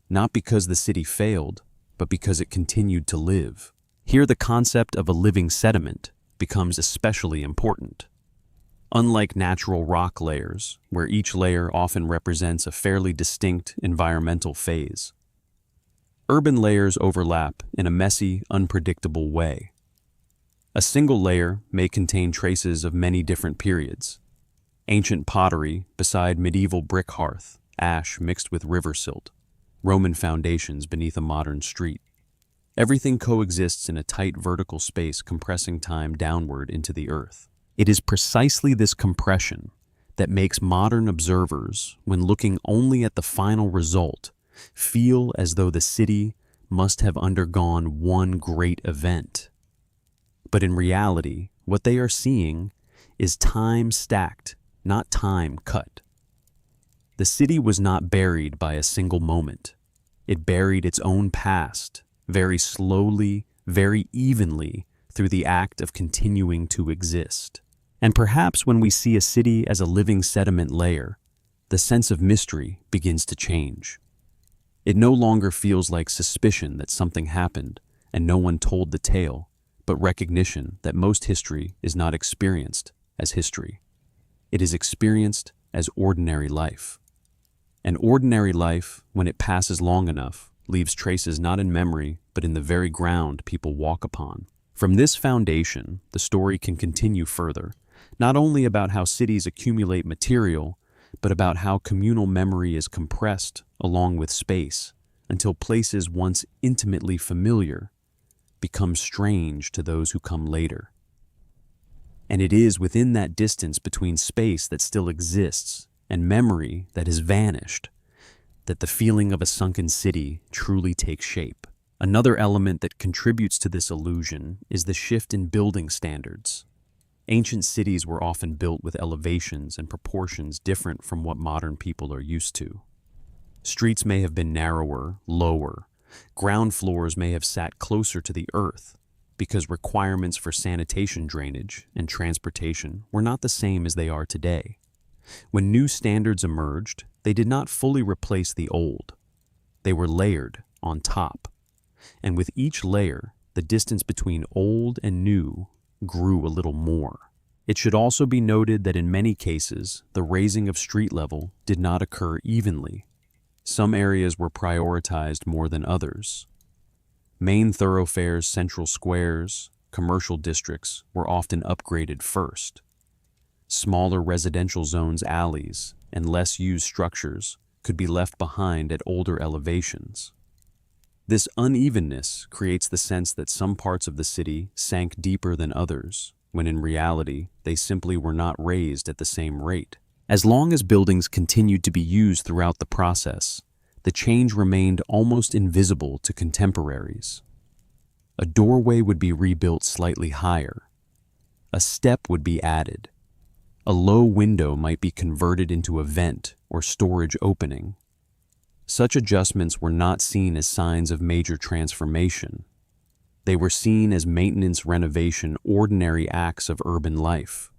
Not because the city failed, but because it continued to live. Here the concept of a living sediment becomes especially important. Unlike natural rock layers, where each layer often represents a fairly distinct environmental phase, urban layers overlap in a messy, unpredictable way. A single layer may contain traces of many different periods. Ancient pottery beside medieval brick hearth, ash mixed with river silt, Roman foundations beneath a modern street. Everything coexists in a tight vertical space, compressing time downward into the earth. It is precisely this compression that makes modern observers, when looking only at the final result, feel as though the city must have undergone one great event. But in reality, what they are seeing is time stacked, not time cut. The city was not buried by a single moment. It buried its own past, very slowly, very evenly, through the act of continuing to exist. And perhaps when we see a city as a living sediment layer, the sense of mystery begins to change. It no longer feels like suspicion that something happened and no one told the tale, but recognition that most history is not experienced as history. It is experienced as ordinary life. And ordinary life, when it passes long enough, leaves traces not in memory, but in the very ground people walk upon. From this foundation, the story can continue further, not only about how cities accumulate material, but about how communal memory is compressed along with space, until places once intimately familiar become strange to those who come later. And it is within that distance between space that still exists and memory that has vanished that the feeling of a sunken city truly takes shape. Another element that contributes to this illusion is the shift in building standards. Ancient cities were often built with elevations and proportions different from what modern people are used to. Streets may have been narrower, lower. Ground floors may have sat closer to the earth because requirements for sanitation, drainage, and transportation were not the same as they are today. When new standards emerged, they did not fully replace the old. They were layered on top. And with each layer, the distance between old and new grew a little more. It should also be noted that in many cases, the raising of street level did not occur evenly. Some areas were prioritized more than others. Main thoroughfares, central squares, commercial districts were often upgraded first. Smaller residential zones, alleys, and less used structures could be left behind at older elevations. This unevenness creates the sense that some parts of the city sank deeper than others, when in reality they simply were not raised at the same rate. As long as buildings continued to be used throughout the process, the change remained almost invisible to contemporaries. A doorway would be rebuilt slightly higher. A step would be added. A low window might be converted into a vent or storage opening. Such adjustments were not seen as signs of major transformation. They were seen as maintenance, renovation, ordinary acts of urban life.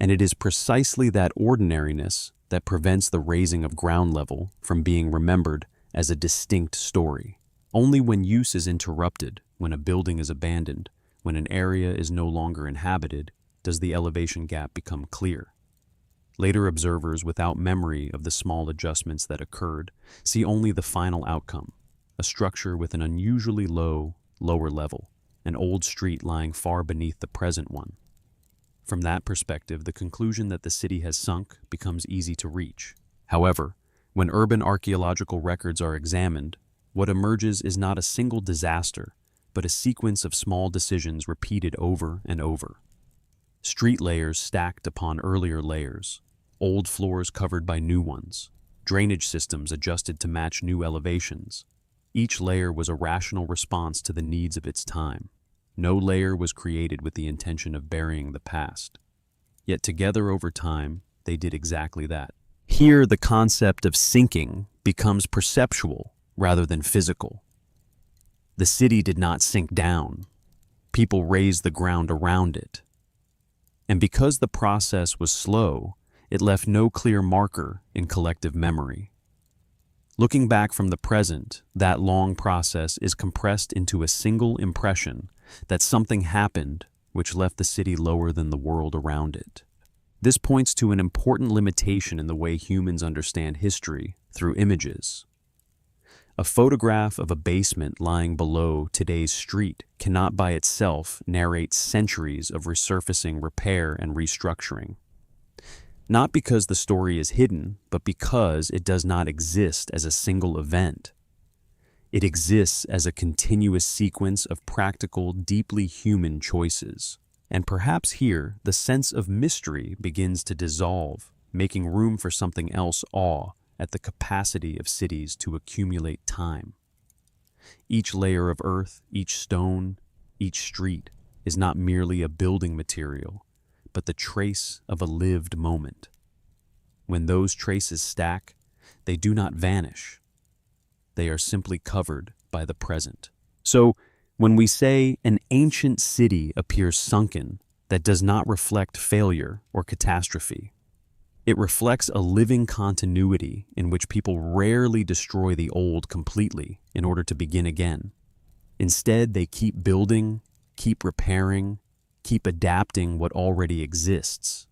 And it is precisely that ordinariness that prevents the raising of ground level from being remembered as a distinct story. Only when use is interrupted, when a building is abandoned, when an area is no longer inhabited, does the elevation gap become clear. Later observers without memory of the small adjustments that occurred see only the final outcome, a structure with an unusually lower level, an old street lying far beneath the present one. From that perspective, the conclusion that the city has sunk becomes easy to reach. However, when urban archaeological records are examined, what emerges is not a single disaster, but a sequence of small decisions repeated over and over. Street layers stacked upon earlier layers, old floors covered by new ones, drainage systems adjusted to match new elevations. Each layer was a rational response to the needs of its time. No layer was created with the intention of burying the past. Yet together over time, they did exactly that. Here, the concept of sinking becomes perceptual rather than physical. The city did not sink down. People raised the ground around it. And because the process was slow, it left no clear marker in collective memory. Looking back from the present, that long process is compressed into a single impression that something happened which left the city lower than the world around it. This points to an important limitation in the way humans understand history through images. A photograph of a basement lying below today's street cannot by itself narrate centuries of resurfacing, repair, and restructuring. Not because the story is hidden, but because it does not exist as a single event. It exists as a continuous sequence of practical, deeply human choices. And perhaps here, the sense of mystery begins to dissolve, making room for something else: awe at the capacity of cities to accumulate time. Each layer of earth, each stone, each street is not merely a building material, but the trace of a lived moment. When those traces stack, they do not vanish. They are simply covered by the present. So, when we say an ancient city appears sunken, that does not reflect failure or catastrophe. It reflects a living continuity in which people rarely destroy the old completely in order to begin again. Instead, they keep building, keep repairing, keep adapting what already exists.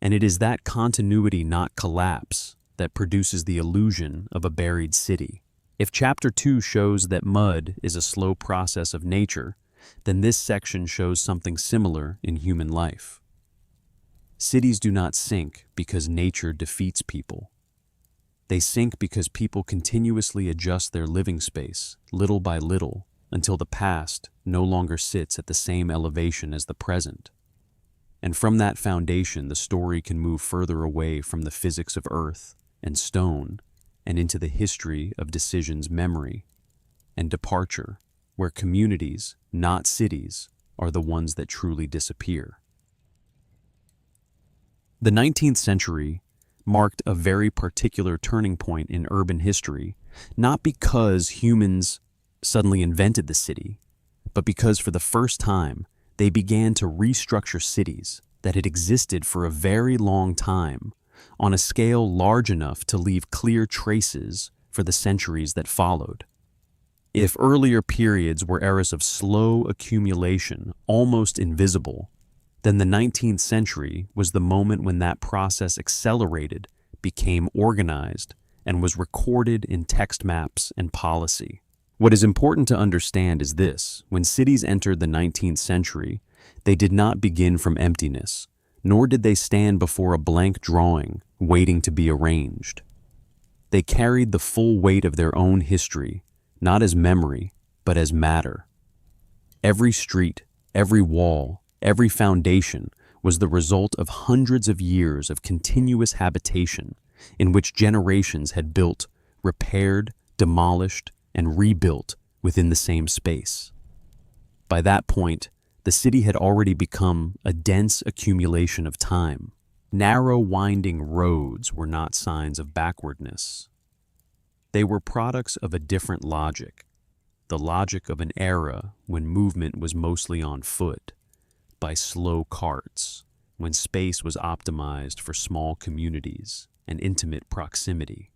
And it is that continuity, not collapse, that produces the illusion of a buried city. If Chapter 2 shows that mud is a slow process of nature, then this section shows something similar in human life. Cities do not sink because nature defeats people. They sink because people continuously adjust their living space, little by little, until the past no longer sits at the same elevation as the present. And from that foundation, the story can move further away from the physics of earth and stone and into the history of decisions, memory, and departure, where communities, not cities, are the ones that truly disappear. The 19th century marked a very particular turning point in urban history, not because humans suddenly invented the city, but because for the first time they began to restructure cities that had existed for a very long time on a scale large enough to leave clear traces for the centuries that followed. If earlier periods were eras of slow accumulation, almost invisible, then the 19th century was the moment when that process accelerated, became organized, and was recorded in text maps and policy. What is important to understand is this: when cities entered the 19th century, they did not begin from emptiness, nor did they stand before a blank drawing waiting to be arranged. They carried the full weight of their own history, not as memory, but as matter. Every street, every wall, every foundation was the result of hundreds of years of continuous habitation in which generations had built, repaired, demolished, and rebuilt within the same space. By that point, the city had already become a dense accumulation of time. Narrow, winding roads were not signs of backwardness. They were products of a different logic, the logic of an era when movement was mostly on foot, by slow carts, when space was optimized for small communities and intimate proximity.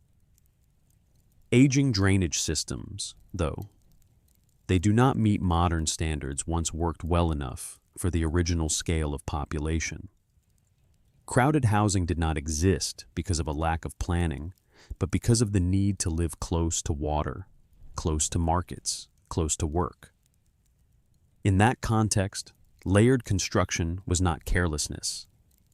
Aging drainage systems, though, they do not meet modern standards once worked well enough for the original scale of population. Crowded housing did not exist because of a lack of planning, but because of the need to live close to water, close to markets, close to work. In that context, layered construction was not carelessness,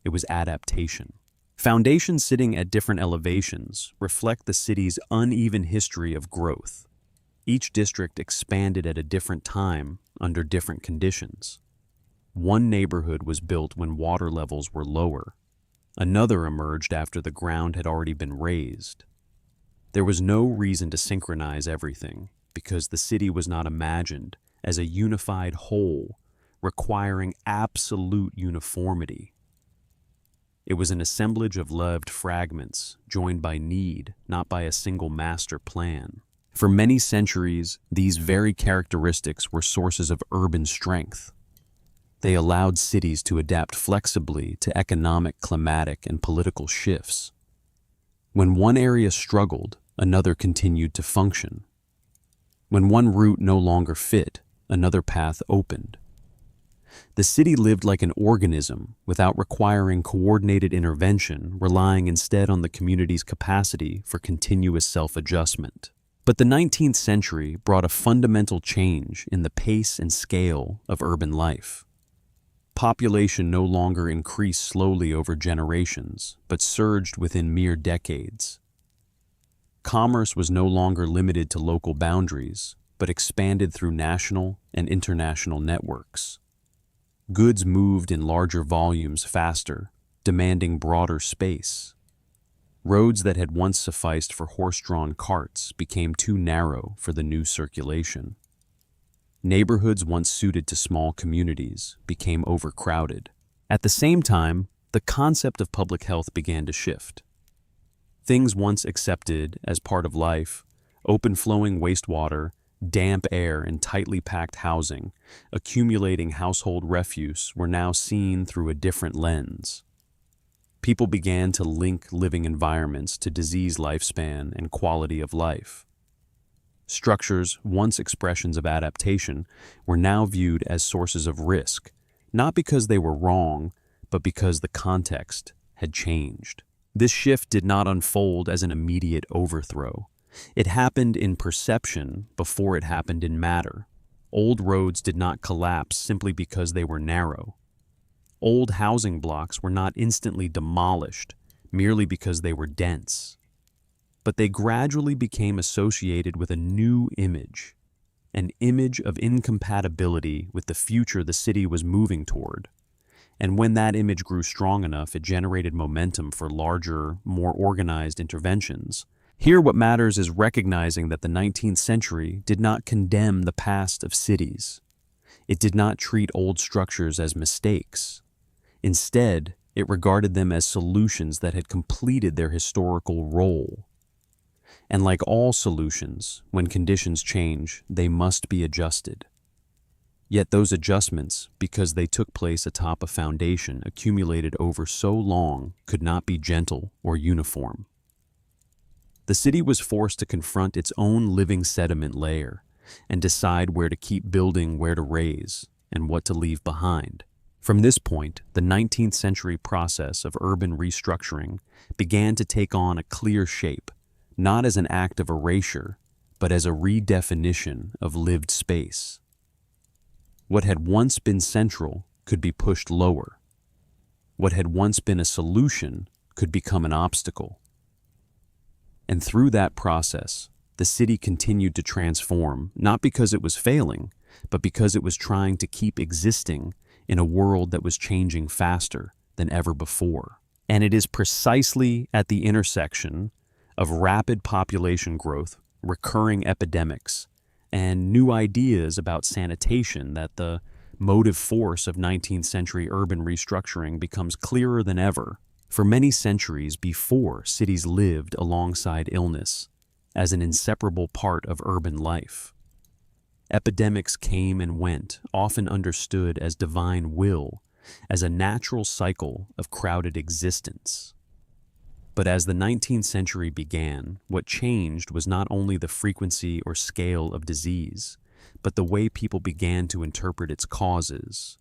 it was adaptation. Foundations sitting at different elevations reflect the city's uneven history of growth. Each district expanded at a different time under different conditions. One neighborhood was built when water levels were lower. Another emerged after the ground had already been raised. There was no reason to synchronize everything because the city was not imagined as a unified whole requiring absolute uniformity. It was an assemblage of loved fragments joined by need, not by a single master plan. For many centuries, these very characteristics were sources of urban strength. They allowed cities to adapt flexibly to economic, climatic, and political shifts. When one area struggled, another continued to function. When one route no longer fit, another path opened. The city lived like an organism without requiring coordinated intervention, relying instead on the community's capacity for continuous self-adjustment. But the 19th century brought a fundamental change in the pace and scale of urban life. Population no longer increased slowly over generations, but surged within mere decades. Commerce was no longer limited to local boundaries, but expanded through national and international networks. Goods moved in larger volumes faster, demanding broader space. Roads that had once sufficed for horse-drawn carts became too narrow for the new circulation. Neighborhoods once suited to small communities became overcrowded. At the same time, the concept of public health began to shift. Things once accepted as part of life, open-flowing wastewater, damp air, and tightly packed housing, accumulating household refuse, were now seen through a different lens. People began to link living environments to disease lifespan and quality of life. Structures, once expressions of adaptation, were now viewed as sources of risk, not because they were wrong, but because the context had changed. This shift did not unfold as an immediate overthrow. It happened in perception before it happened in matter. Old roads did not collapse simply because they were narrow. Old housing blocks were not instantly demolished merely because they were dense. But they gradually became associated with a new image, an image of incompatibility with the future the city was moving toward. And when that image grew strong enough, it generated momentum for larger, more organized interventions. Here, what matters is recognizing that the 19th century did not condemn the past of cities. It did not treat old structures as mistakes. Instead, it regarded them as solutions that had completed their historical role. And like all solutions, when conditions change, they must be adjusted. Yet those adjustments, because they took place atop a foundation accumulated over so long, could not be gentle or uniform. The city was forced to confront its own living sediment layer and decide where to keep building, where to raise, and what to leave behind. From this point, the 19th century process of urban restructuring began to take on a clear shape, not as an act of erasure, but as a redefinition of lived space. What had once been central could be pushed lower. What had once been a solution could become an obstacle. And through that process, the city continued to transform, not because it was failing, but because it was trying to keep existing in a world that was changing faster than ever before. And it is precisely at the intersection of rapid population growth, recurring epidemics, and new ideas about sanitation that the motive force of 19th century urban restructuring becomes clearer than ever. For many centuries before, cities lived alongside illness as an inseparable part of urban life. Epidemics came and went, often understood as divine will, as a natural cycle of crowded existence. But as the 19th century began, what changed was not only the frequency or scale of disease, but the way people began to interpret its causes.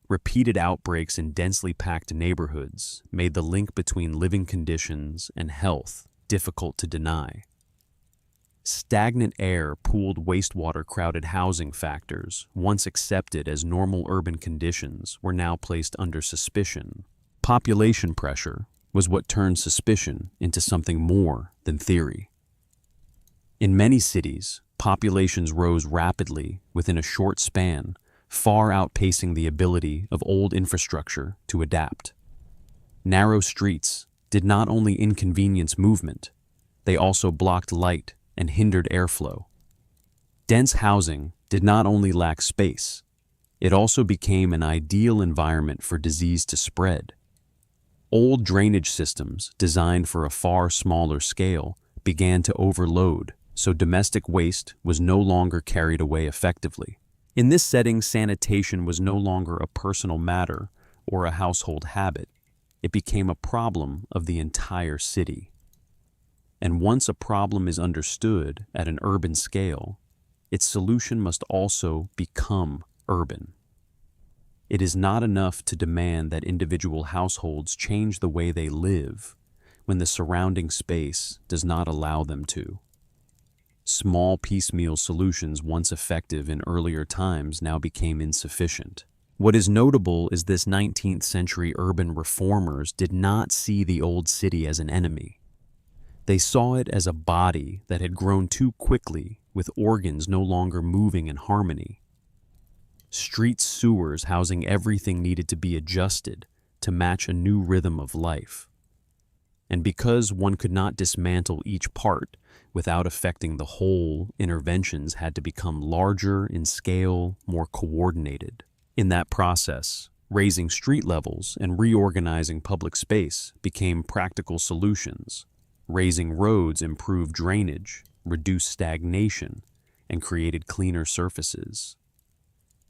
Repeated outbreaks in densely packed neighborhoods made the link between living conditions and health difficult to deny. Stagnant air, pooled wastewater, crowded housing factors, once accepted as normal urban conditions, were now placed under suspicion. Population pressure was what turned suspicion into something more than theory. In many cities, populations rose rapidly within a short span, far outpacing the ability of old infrastructure to adapt. Narrow streets did not only inconvenience movement, they also blocked light and hindered airflow. Dense housing did not only lack space, it also became an ideal environment for disease to spread. Old drainage systems, designed for a far smaller scale, began to overload, so domestic waste was no longer carried away effectively. In this setting, sanitation was no longer a personal matter or a household habit. It became a problem of the entire city. And once a problem is understood at an urban scale, its solution must also become urban. It is not enough to demand that individual households change the way they live when the surrounding space does not allow them to. Small piecemeal solutions once effective in earlier times now became insufficient. What is notable is this 19th century urban reformers did not see the old city as an enemy. They saw it as a body that had grown too quickly, with organs no longer moving in harmony. Street sewers housing everything needed to be adjusted to match a new rhythm of life. And because one could not dismantle each part without affecting the whole, interventions had to become larger in scale, more coordinated. In that process, raising street levels and reorganizing public space became practical solutions. Raising roads improved drainage, reduced stagnation, and created cleaner surfaces.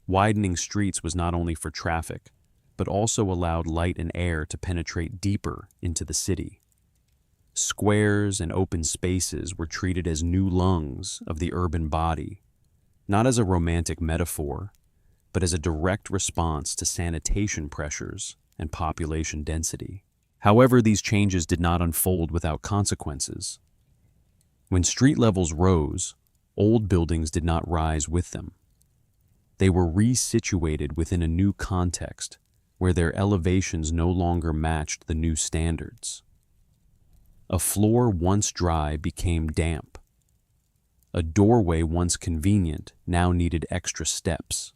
Widening streets was not only for traffic, but also allowed light and air to penetrate deeper into the city. Squares and open spaces were treated as new lungs of the urban body, not as a romantic metaphor, but as a direct response to sanitation pressures and population density. However, these changes did not unfold without consequences. When street levels rose, old buildings did not rise with them. They were resituated within a new context where their elevations no longer matched the new standards. A floor once dry became damp. A doorway once convenient now needed extra steps.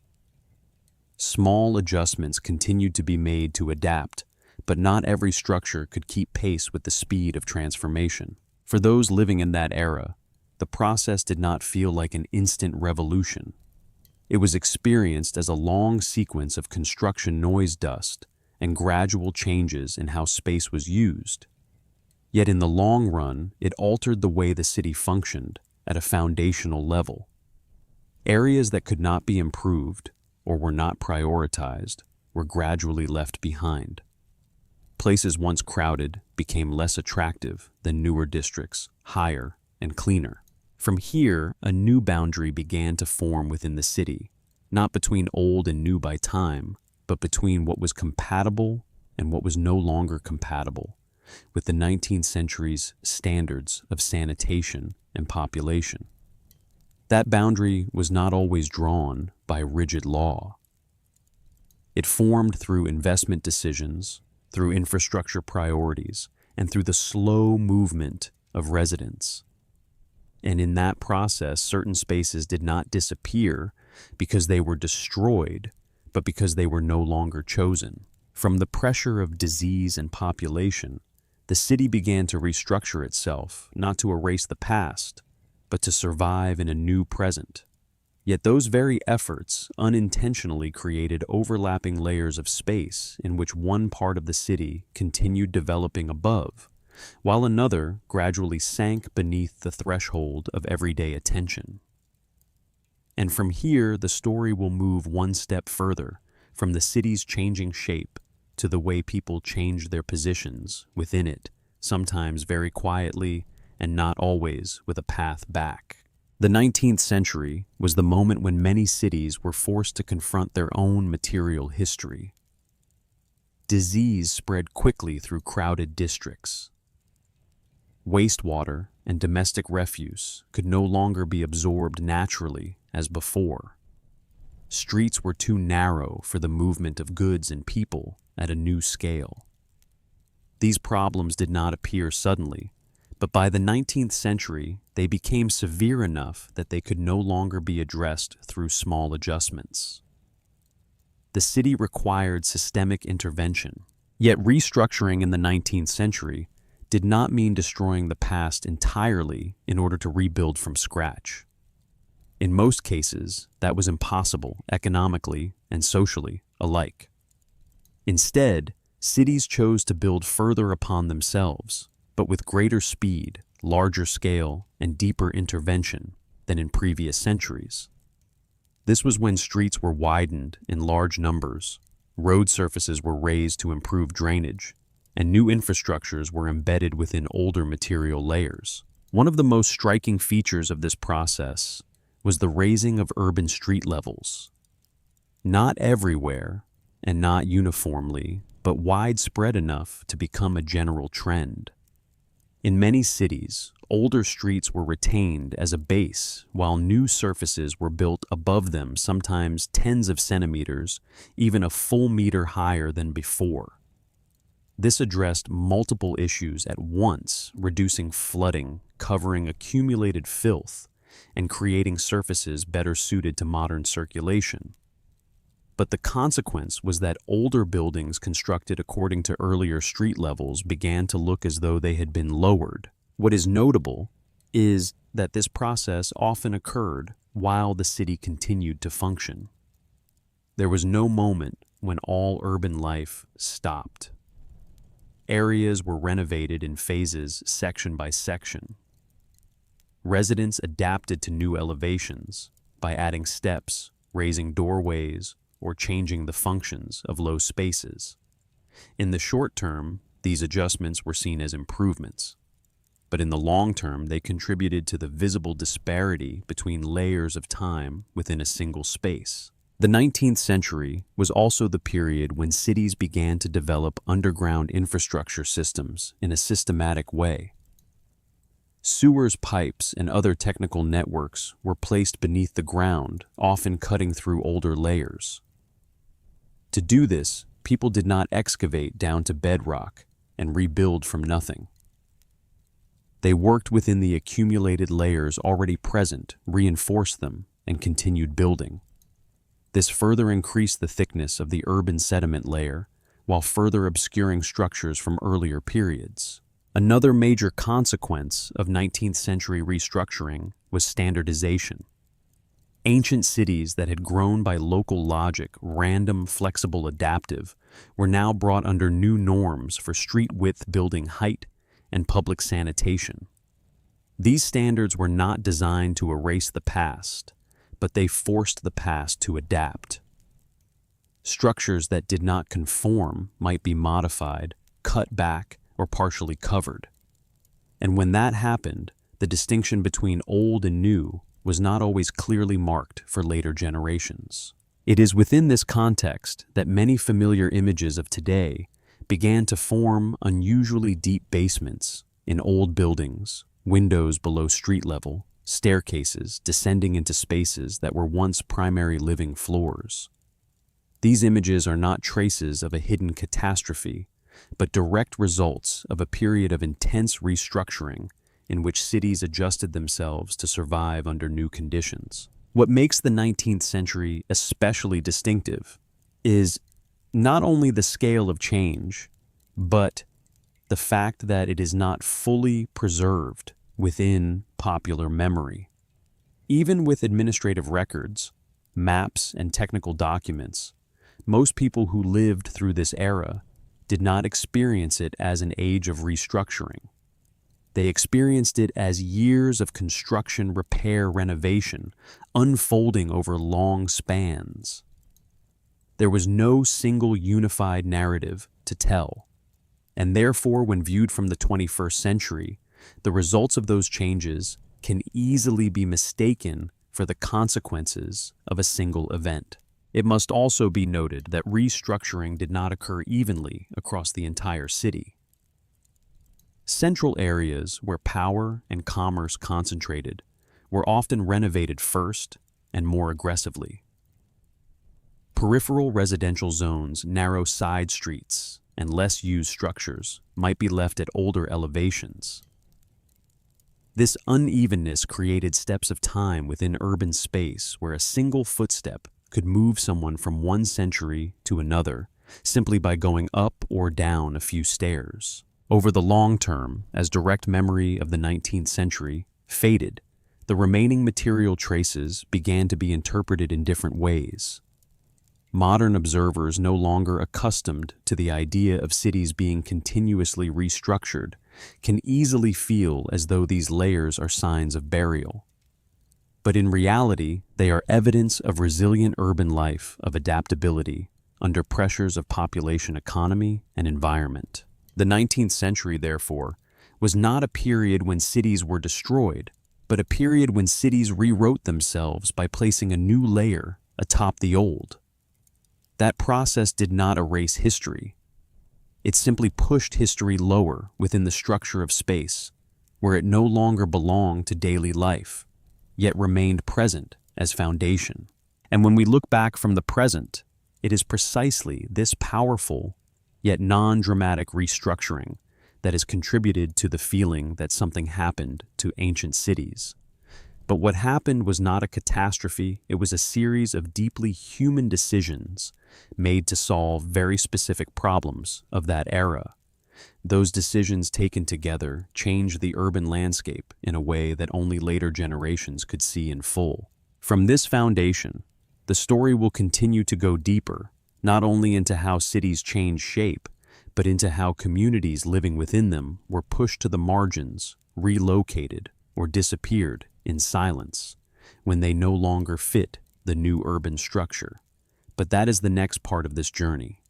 Small adjustments continued to be made to adapt, but not every structure could keep pace with the speed of transformation. For those living in that era, the process did not feel like an instant revolution. It was experienced as a long sequence of construction noise dust and gradual changes in how space was used. Yet in the long run, it altered the way the city functioned at a foundational level. Areas that could not be improved or were not prioritized were gradually left behind. Places once crowded became less attractive than newer districts, higher and cleaner. From here, a new boundary began to form within the city, not between old and new by time, but between what was compatible and what was no longer compatible with the 19th century's standards of sanitation and population. That boundary was not always drawn by rigid law. It formed through investment decisions, through infrastructure priorities, and through the slow movement of residents. And in that process, certain spaces did not disappear because they were destroyed, but because they were no longer chosen. From the pressure of disease and population, the city began to restructure itself, not to erase the past, but to survive in a new present. Yet those very efforts unintentionally created overlapping layers of space in which one part of the city continued developing above, while another gradually sank beneath the threshold of everyday attention. And from here, the story will move one step further, from the city's changing shape to the way people changed their positions within it, sometimes very quietly and not always with a path back. The 19th century was the moment when many cities were forced to confront their own material history. Disease spread quickly through crowded districts. Wastewater and domestic refuse could no longer be absorbed naturally as before. Streets were too narrow for the movement of goods and people at a new scale. These problems did not appear suddenly, but by the 19th century, they became severe enough that they could no longer be addressed through small adjustments. The city required systemic intervention. Yet restructuring in the 19th century did not mean destroying the past entirely in order to rebuild from scratch. In most cases, that was impossible economically and socially alike. Instead, cities chose to build further upon themselves, but with greater speed, larger scale, and deeper intervention than in previous centuries. This was when streets were widened in large numbers, road surfaces were raised to improve drainage, and new infrastructures were embedded within older material layers. One of the most striking features of this process was the raising of urban street levels. Not everywhere, and not uniformly, but widespread enough to become a general trend. In many cities, older streets were retained as a base, while new surfaces were built above them, sometimes tens of centimeters, even a full meter higher than before. This addressed multiple issues at once, reducing flooding, covering accumulated filth, and creating surfaces better suited to modern circulation. But the consequence was that older buildings constructed according to earlier street levels began to look as though they had been lowered. What is notable is that this process often occurred while the city continued to function. There was no moment when all urban life stopped. Areas were renovated in phases, section by section. Residents adapted to new elevations by adding steps, raising doorways, or changing the functions of low spaces. In the short term, these adjustments were seen as improvements, but in the long term, they contributed to the visible disparity between layers of time within a single space. The 19th century was also the period when cities began to develop underground infrastructure systems in a systematic way. Sewers, pipes, and other technical networks were placed beneath the ground, often cutting through older layers. To do this, people did not excavate down to bedrock and rebuild from nothing. They worked within the accumulated layers already present, reinforced them, and continued building. This further increased the thickness of the urban sediment layer, while further obscuring structures from earlier periods. Another major consequence of 19th century restructuring was standardization. Ancient cities that had grown by local logic, random, flexible, adaptive, were now brought under new norms for street width, building height, and public sanitation. These standards were not designed to erase the past, but they forced the past to adapt. Structures that did not conform might be modified, cut back, or partially covered. And when that happened, the distinction between old and new was not always clearly marked for later generations. It is within this context that many familiar images of today began to form unusually deep basements in old buildings, windows below street level, staircases descending into spaces that were once primary living floors. These images are not traces of a hidden catastrophe, but direct results of a period of intense restructuring in which cities adjusted themselves to survive under new conditions. What makes the 19th century especially distinctive is not only the scale of change, but the fact that it is not fully preserved within popular memory. Even with administrative records, maps, and technical documents, most people who lived through this era did not experience it as an age of restructuring. They experienced it as years of construction, repair, renovation, unfolding over long spans. There was no single unified narrative to tell, and therefore, when viewed from the 21st century, the results of those changes can easily be mistaken for the consequences of a single event. It must also be noted that restructuring did not occur evenly across the entire city. Central areas where power and commerce concentrated were often renovated first and more aggressively. Peripheral residential zones, narrow side streets, and less used structures might be left at older elevations. This unevenness created steps of time within urban space where a single footstep could move someone from one century to another simply by going up or down a few stairs. Over the long term, as direct memory of the 19th century faded, the remaining material traces began to be interpreted in different ways. Modern observers, no longer accustomed to the idea of cities being continuously restructured, can easily feel as though these layers are signs of burial. But in reality, they are evidence of resilient urban life, of adaptability, under pressures of population economy and environment. The 19th century, therefore, was not a period when cities were destroyed, but a period when cities rewrote themselves by placing a new layer atop the old. That process did not erase history. It simply pushed history lower within the structure of space, where it no longer belonged to daily life, yet remained present as foundation. And when we look back from the present, it is precisely this powerful, yet non-dramatic restructuring that has contributed to the feeling that something happened to ancient cities. But what happened was not a catastrophe, it was a series of deeply human decisions made to solve very specific problems of that era. Those decisions taken together changed the urban landscape in a way that only later generations could see in full. From this foundation, the story will continue to go deeper, not only into how cities changed shape, but into how communities living within them were pushed to the margins, relocated, or disappeared in silence when they no longer fit the new urban structure. But that is the next part of this journey.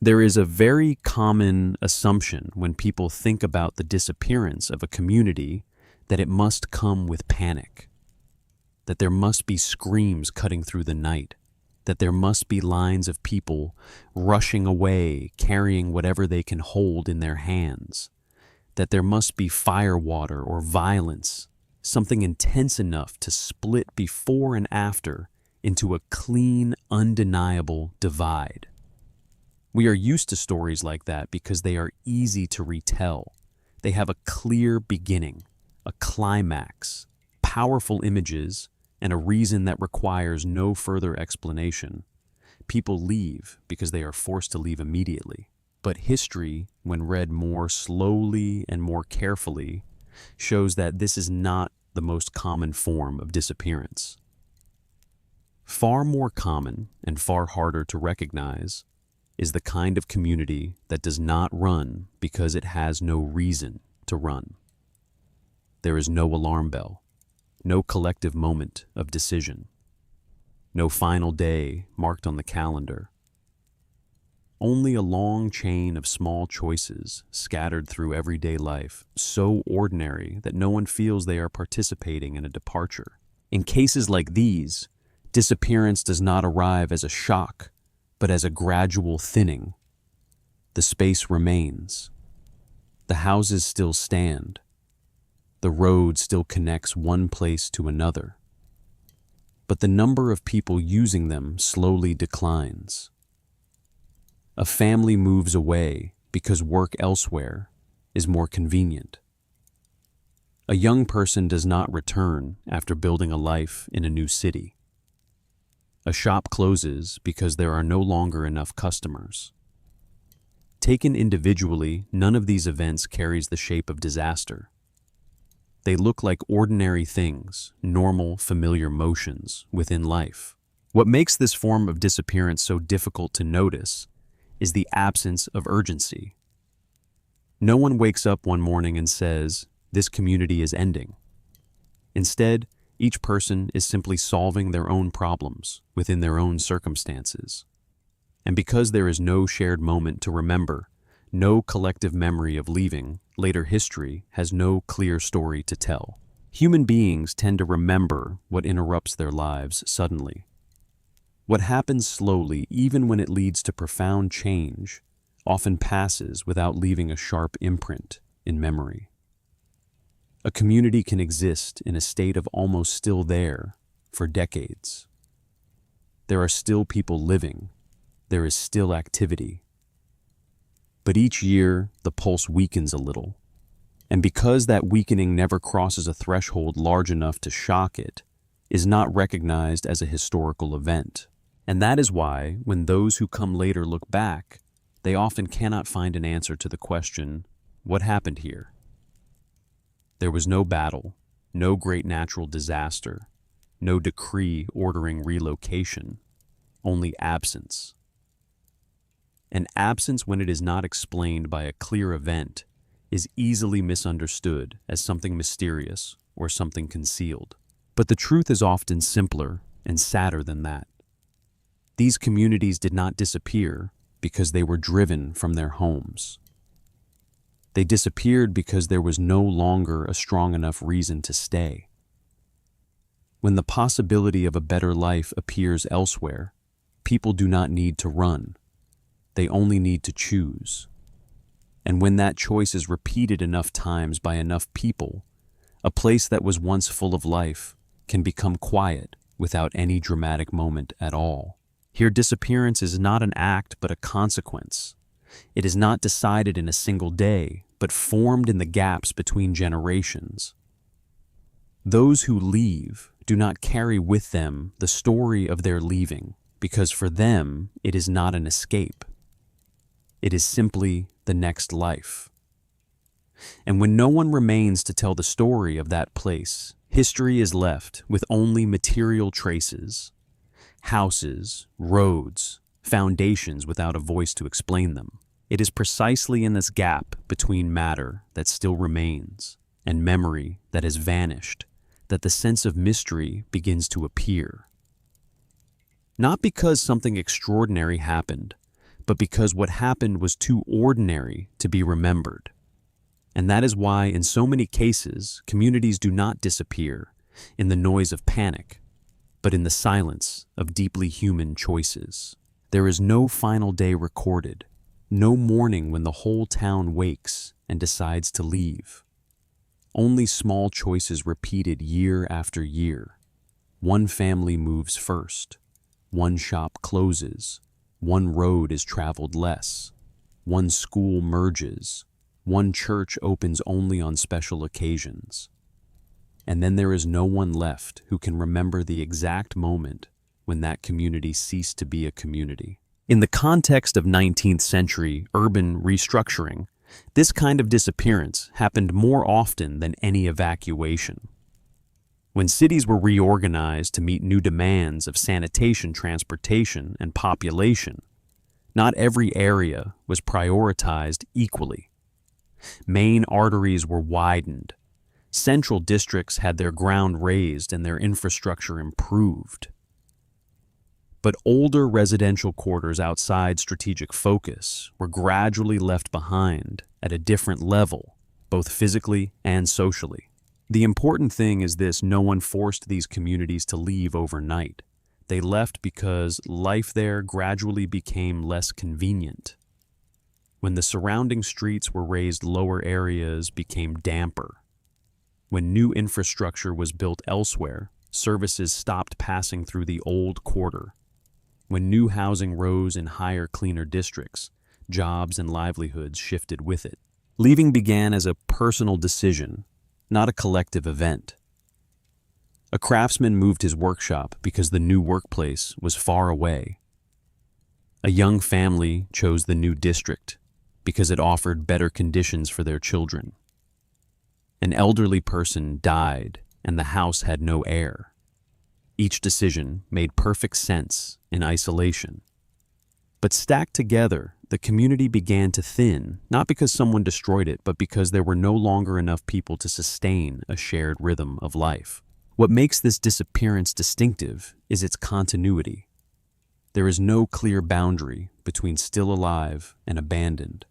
There is a very common assumption when people think about the disappearance of a community that it must come with panic, that there must be screams cutting through the night, that there must be lines of people rushing away, carrying whatever they can hold in their hands, that there must be firewater or violence, something intense enough to split before and after into a clean, undeniable divide. We are used to stories like that because they are easy to retell. They have a clear beginning, a climax, powerful images, and a reason that requires no further explanation. People leave because they are forced to leave immediately. But history, when read more slowly and more carefully, shows that this is not the most common form of disappearance. Far more common and far harder to recognize is the kind of community that does not run because it has no reason to run. There is no alarm bell, no collective moment of decision, no final day marked on the calendar. Only a long chain of small choices scattered through everyday life, so ordinary that no one feels they are participating in a departure. In cases like these, disappearance does not arrive as a shock, but as a gradual thinning. The space remains. The houses still stand. The road still connects one place to another. But the number of people using them slowly declines. A family moves away because work elsewhere is more convenient. A young person does not return after building a life in a new city. A shop closes because there are no longer enough customers. Taken individually, none of these events carries the shape of disaster. They look like ordinary things, normal, familiar motions within life. What makes this form of disappearance so difficult to notice is the absence of urgency. No one wakes up one morning and says, "This community is ending." Instead, each person is simply solving their own problems within their own circumstances. And because there is no shared moment to remember, no collective memory of leaving, later history has no clear story to tell. Human beings tend to remember what interrupts their lives suddenly. What happens slowly, even when it leads to profound change, often passes without leaving a sharp imprint in memory. A community can exist in a state of almost still there for decades. There are still people living. There is still activity. But each year, the pulse weakens a little. And because that weakening never crosses a threshold large enough to shock it, is not recognized as a historical event. And that is why, when those who come later look back, they often cannot find an answer to the question, what happened here? There was no battle, no great natural disaster, no decree ordering relocation, only absence. An absence, when it is not explained by a clear event, is easily misunderstood as something mysterious or something concealed. But the truth is often simpler and sadder than that. These communities did not disappear because they were driven from their homes. They disappeared because there was no longer a strong enough reason to stay. When the possibility of a better life appears elsewhere, people do not need to run. They only need to choose. And when that choice is repeated enough times by enough people, a place that was once full of life can become quiet without any dramatic moment at all. Here, disappearance is not an act but a consequence. It is not decided in a single day, but formed in the gaps between generations. Those who leave do not carry with them the story of their leaving, because for them it is not an escape. It is simply the next life. And when no one remains to tell the story of that place, history is left with only material traces, houses, roads, foundations without a voice to explain them. It is precisely in this gap between matter that still remains and memory that has vanished that the sense of mystery begins to appear. Not because something extraordinary happened, but because what happened was too ordinary to be remembered. And that is why, in so many cases, communities do not disappear in the noise of panic, but in the silence of deeply human choices. There is no final day recorded, no morning when the whole town wakes and decides to leave. Only small choices repeated year after year. One family moves first. One shop closes. One road is traveled less. One school merges. One church opens only on special occasions. And then there is no one left who can remember the exact moment when that community ceased to be a community. In the context of 19th century urban restructuring, this kind of disappearance happened more often than any evacuation. When cities were reorganized to meet new demands of sanitation, transportation, and population, not every area was prioritized equally. Main arteries were widened. Central districts had their ground raised and their infrastructure improved. But older residential quarters outside strategic focus were gradually left behind at a different level, both physically and socially. The important thing is this: no one forced these communities to leave overnight. They left because life there gradually became less convenient. When the surrounding streets were raised, lower areas became damper. When new infrastructure was built elsewhere, services stopped passing through the old quarter. When new housing rose in higher, cleaner districts, jobs and livelihoods shifted with it. Leaving began as a personal decision, not a collective event. A craftsman moved his workshop because the new workplace was far away. A young family chose the new district because it offered better conditions for their children. An elderly person died and the house had no heir. Each decision made perfect sense in isolation. But stacked together, the community began to thin, not because someone destroyed it, but because there were no longer enough people to sustain a shared rhythm of life. What makes this disappearance distinctive is its continuity. There is no clear boundary between still alive and abandoned.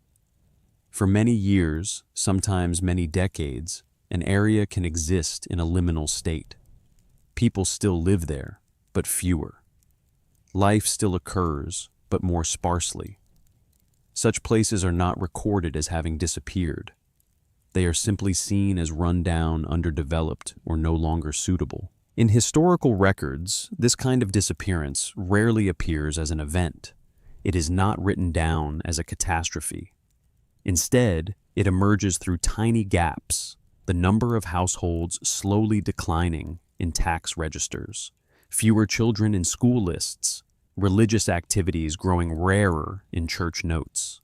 For many years, sometimes many decades, an area can exist in a liminal state. People still live there, but fewer. Life still occurs, but more sparsely. Such places are not recorded as having disappeared. They are simply seen as run down, underdeveloped, or no longer suitable. In historical records, this kind of disappearance rarely appears as an event. It is not written down as a catastrophe. Instead, it emerges through tiny gaps, the number of households slowly declining in tax registers, fewer children in school lists, religious activities growing rarer in church notes.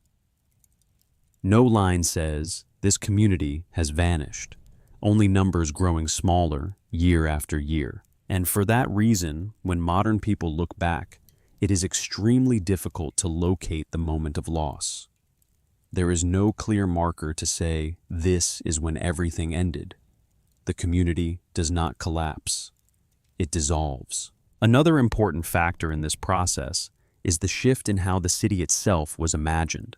No line says, "This community has vanished," only numbers growing smaller year after year. And for that reason, when modern people look back, it is extremely difficult to locate the moment of loss. There is no clear marker to say, this is when everything ended. The community does not collapse. It dissolves. Another important factor in this process is the shift in how the city itself was imagined.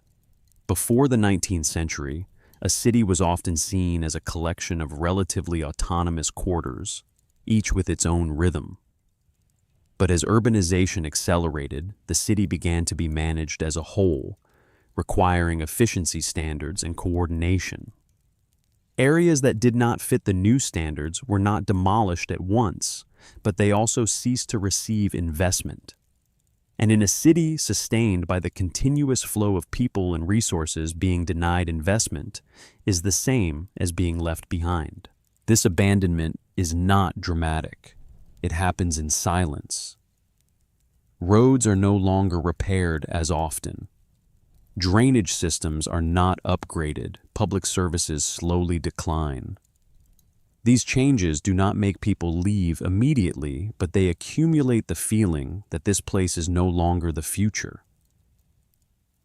Before the 19th century, a city was often seen as a collection of relatively autonomous quarters, each with its own rhythm. But as urbanization accelerated, the city began to be managed as a whole, requiring efficiency standards and coordination. Areas that did not fit the new standards were not demolished at once, but they also ceased to receive investment. And in a city sustained by the continuous flow of people and resources, being denied investment is the same as being left behind. This abandonment is not dramatic. It happens in silence. Roads are no longer repaired as often. Drainage systems are not upgraded. Public services slowly decline. These changes do not make people leave immediately, but they accumulate the feeling that this place is no longer the future.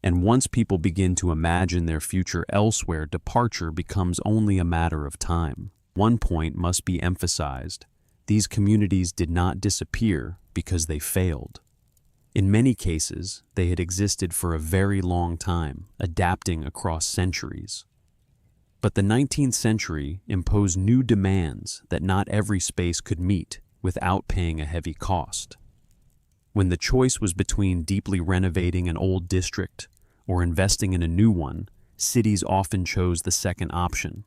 And once people begin to imagine their future elsewhere, departure becomes only a matter of time. One point must be emphasized. These communities did not disappear because they failed. In many cases, they had existed for a very long time, adapting across centuries. But the 19th century imposed new demands that not every space could meet without paying a heavy cost. When the choice was between deeply renovating an old district or investing in a new one, cities often chose the second option.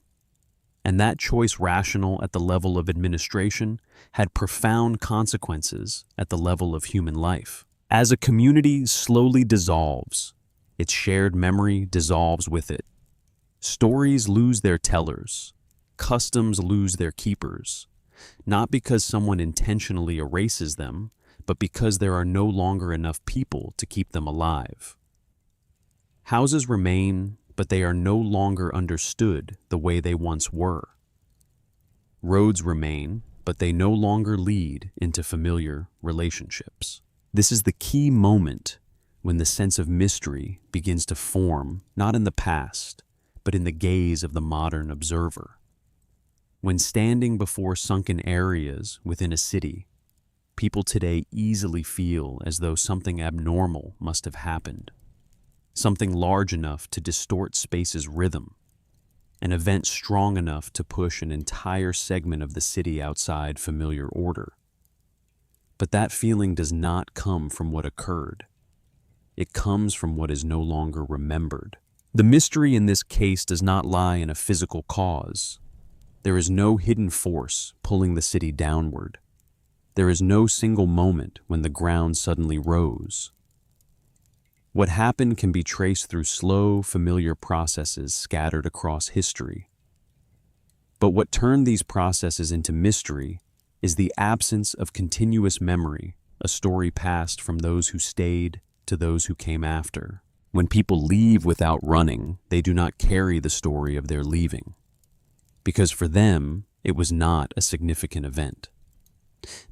And that choice, rational at the level of administration, had profound consequences at the level of human life. As a community slowly dissolves, its shared memory dissolves with it. Stories lose their tellers. Customs lose their keepers. Not because someone intentionally erases them, but because there are no longer enough people to keep them alive. Houses remain, but they are no longer understood the way they once were. Roads remain, but they no longer lead into familiar relationships. This is the key moment when the sense of mystery begins to form, not in the past, but in the gaze of the modern observer. When standing before sunken areas within a city, people today easily feel as though something abnormal must have happened, something large enough to distort space's rhythm, an event strong enough to push an entire segment of the city outside familiar order. But that feeling does not come from what occurred. It comes from what is no longer remembered. The mystery in this case does not lie in a physical cause. There is no hidden force pulling the city downward. There is no single moment when the ground suddenly rose. What happened can be traced through slow, familiar processes scattered across history. But what turned these processes into mystery is the absence of continuous memory, a story passed from those who stayed to those who came after. When people leave without running, they do not carry the story of their leaving, because for them, it was not a significant event.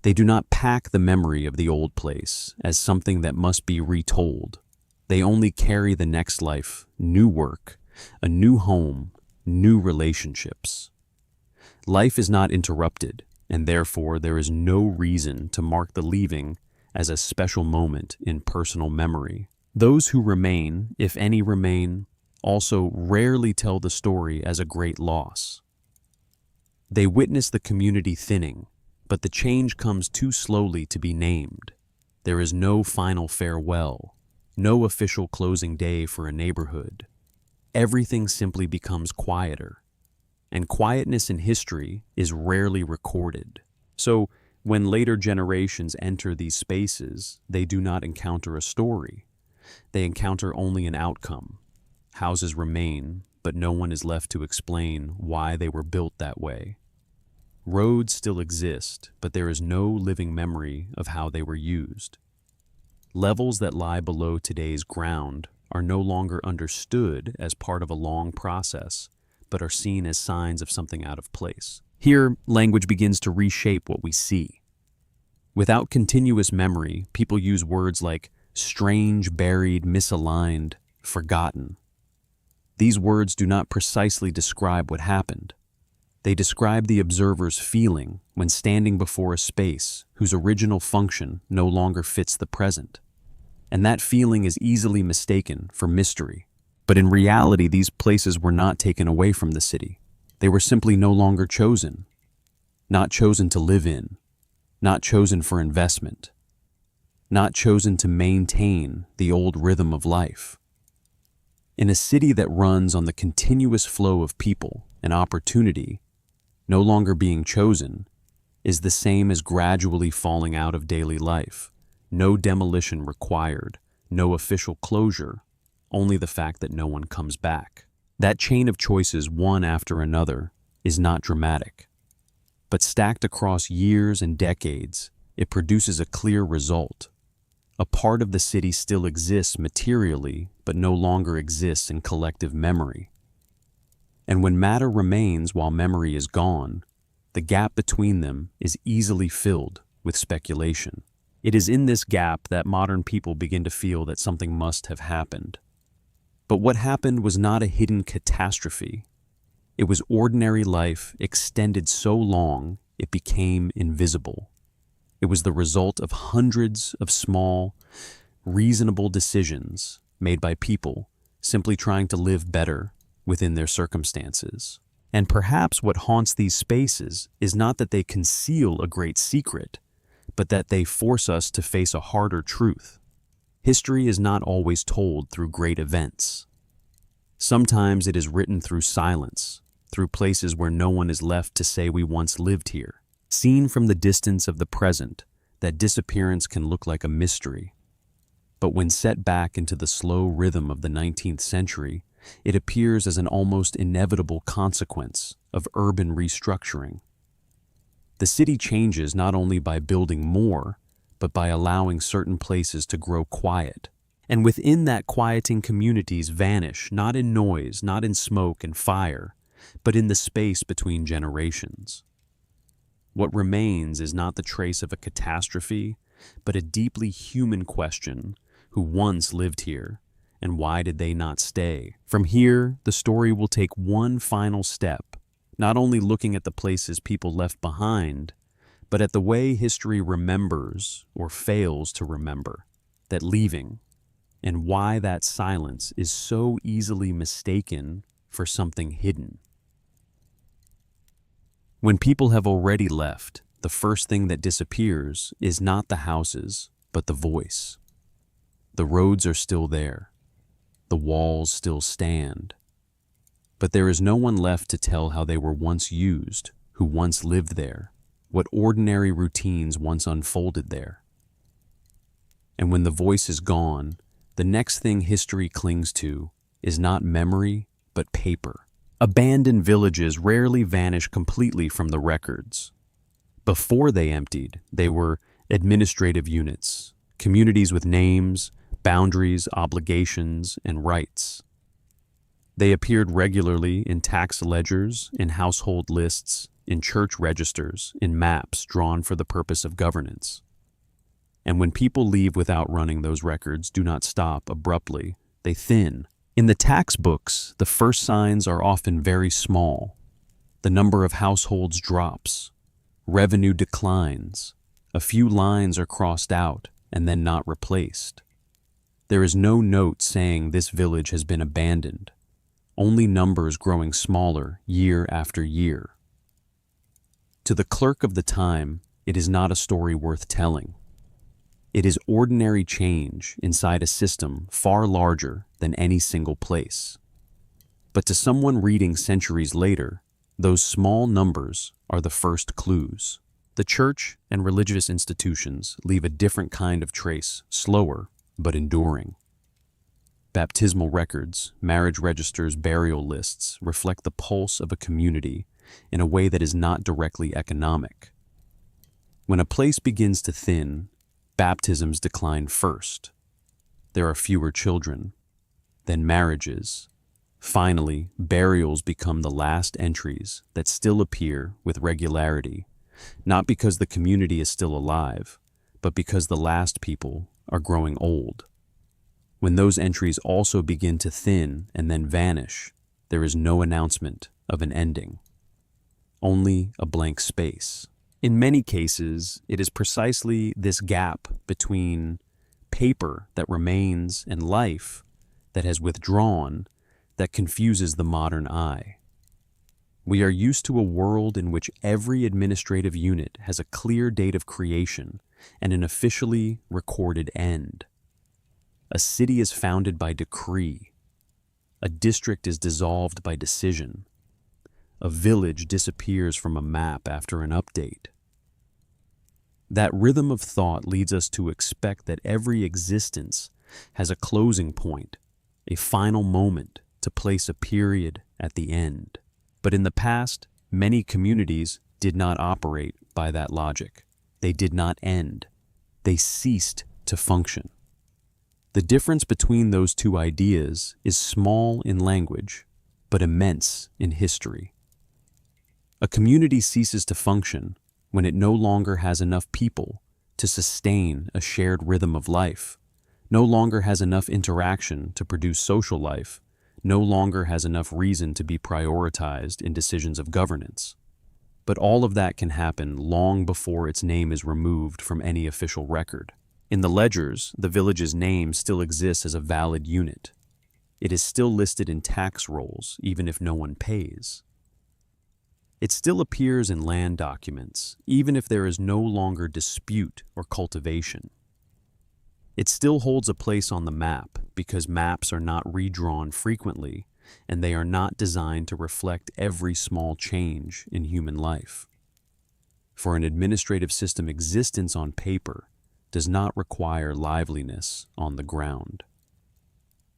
They do not pack the memory of the old place as something that must be retold. They only carry the next life, new work, a new home, new relationships. Life is not interrupted, and therefore there is no reason to mark the leaving as a special moment in personal memory. Those who remain, if any remain, also rarely tell the story as a great loss. They witness the community thinning, but the change comes too slowly to be named. There is no final farewell, no official closing day for a neighborhood. Everything simply becomes quieter, and quietness in history is rarely recorded. So, when later generations enter these spaces, they do not encounter a story. They encounter only an outcome. Houses remain, but no one is left to explain why they were built that way. Roads still exist, but there is no living memory of how they were used. Levels that lie below today's ground are no longer understood as part of a long process, but are seen as signs of something out of place. Here, language begins to reshape what we see. Without continuous memory, people use words like strange, buried, misaligned, forgotten. These words do not precisely describe what happened. They describe the observer's feeling when standing before a space whose original function no longer fits the present. And that feeling is easily mistaken for mystery. But in reality, these places were not taken away from the city. They were simply no longer chosen. not chosen to live in, not chosen for investment, not chosen to maintain the old rhythm of life. In a city that runs on the continuous flow of people and opportunity, no longer being chosen is the same as gradually falling out of daily life. No demolition required, no official closure, only the fact that no one comes back. That chain of choices, one after another, is not dramatic. But stacked across years and decades, it produces a clear result. A part of the city still exists materially, but no longer exists in collective memory. And when matter remains while memory is gone, the gap between them is easily filled with speculation. It is in this gap that modern people begin to feel that something must have happened. But what happened was not a hidden catastrophe. It was ordinary life extended so long it became invisible. It was the result of hundreds of small, reasonable decisions made by people simply trying to live better within their circumstances. And perhaps what haunts these spaces is not that they conceal a great secret, but that they force us to face a harder truth. History is not always told through great events. Sometimes it is written through silence, through places where no one is left to say we once lived here. Seen from the distance of the present, that disappearance can look like a mystery. But when set back into the slow rhythm of the 19th century, it appears as an almost inevitable consequence of urban restructuring. The city changes not only by building more, but by allowing certain places to grow quiet. And within that quieting, communities vanish, not in noise, not in smoke and fire, but in the space between generations. What remains is not the trace of a catastrophe, but a deeply human question: who once lived here, and why did they not stay? From here, the story will take one final step, not only looking at the places people left behind, but at the way history remembers or fails to remember that leaving, and why that silence is so easily mistaken for something hidden. When people have already left, the first thing that disappears is not the houses, but the voice. The roads are still there. The walls still stand. But there is no one left to tell how they were once used, who once lived there, what ordinary routines once unfolded there. And when the voice is gone, the next thing history clings to is not memory, but paper. Abandoned villages rarely vanish completely from the records. Before they emptied, they were administrative units, communities with names, boundaries, obligations, and rights. They appeared regularly in tax ledgers, in household lists, in church registers, in maps drawn for the purpose of governance. And when people leave without running, those records do not stop abruptly, they thin. In the tax books, the first signs are often very small. The number of households drops. Revenue declines. A few lines are crossed out and then not replaced. There is no note saying this village has been abandoned. Only numbers growing smaller year after year. To the clerk of the time, it is not a story worth telling. It is ordinary change inside a system far larger than any single place. But to someone reading centuries later, those small numbers are the first clues. The church and religious institutions leave a different kind of trace, slower but enduring. Baptismal records, marriage registers, burial lists reflect the pulse of a community in a way that is not directly economic. When a place begins to thin, baptisms decline first. There are fewer children, then marriages. Finally, burials become the last entries that still appear with regularity, not because the community is still alive, but because the last people are growing old. When those entries also begin to thin and then vanish, there is no announcement of an ending, only a blank space. In many cases, it is precisely this gap between paper that remains and life that has withdrawn that confuses the modern eye. We are used to a world in which every administrative unit has a clear date of creation and an officially recorded end. A city is founded by decree. A district is dissolved by decision. A village disappears from a map after an update. That rhythm of thought leads us to expect that every existence has a closing point, a final moment to place a period at the end. But in the past, many communities did not operate by that logic. They did not end. They ceased to function. The difference between those two ideas is small in language, but immense in history. A community ceases to function when it no longer has enough people to sustain a shared rhythm of life, no longer has enough interaction to produce social life, no longer has enough reason to be prioritized in decisions of governance. But all of that can happen long before its name is removed from any official record. In the ledgers, the village's name still exists as a valid unit. It is still listed in tax rolls, even if no one pays. It still appears in land documents, even if there is no longer dispute or cultivation. It still holds a place on the map because maps are not redrawn frequently and they are not designed to reflect every small change in human life. For an administrative system, existence on paper does not require liveliness on the ground.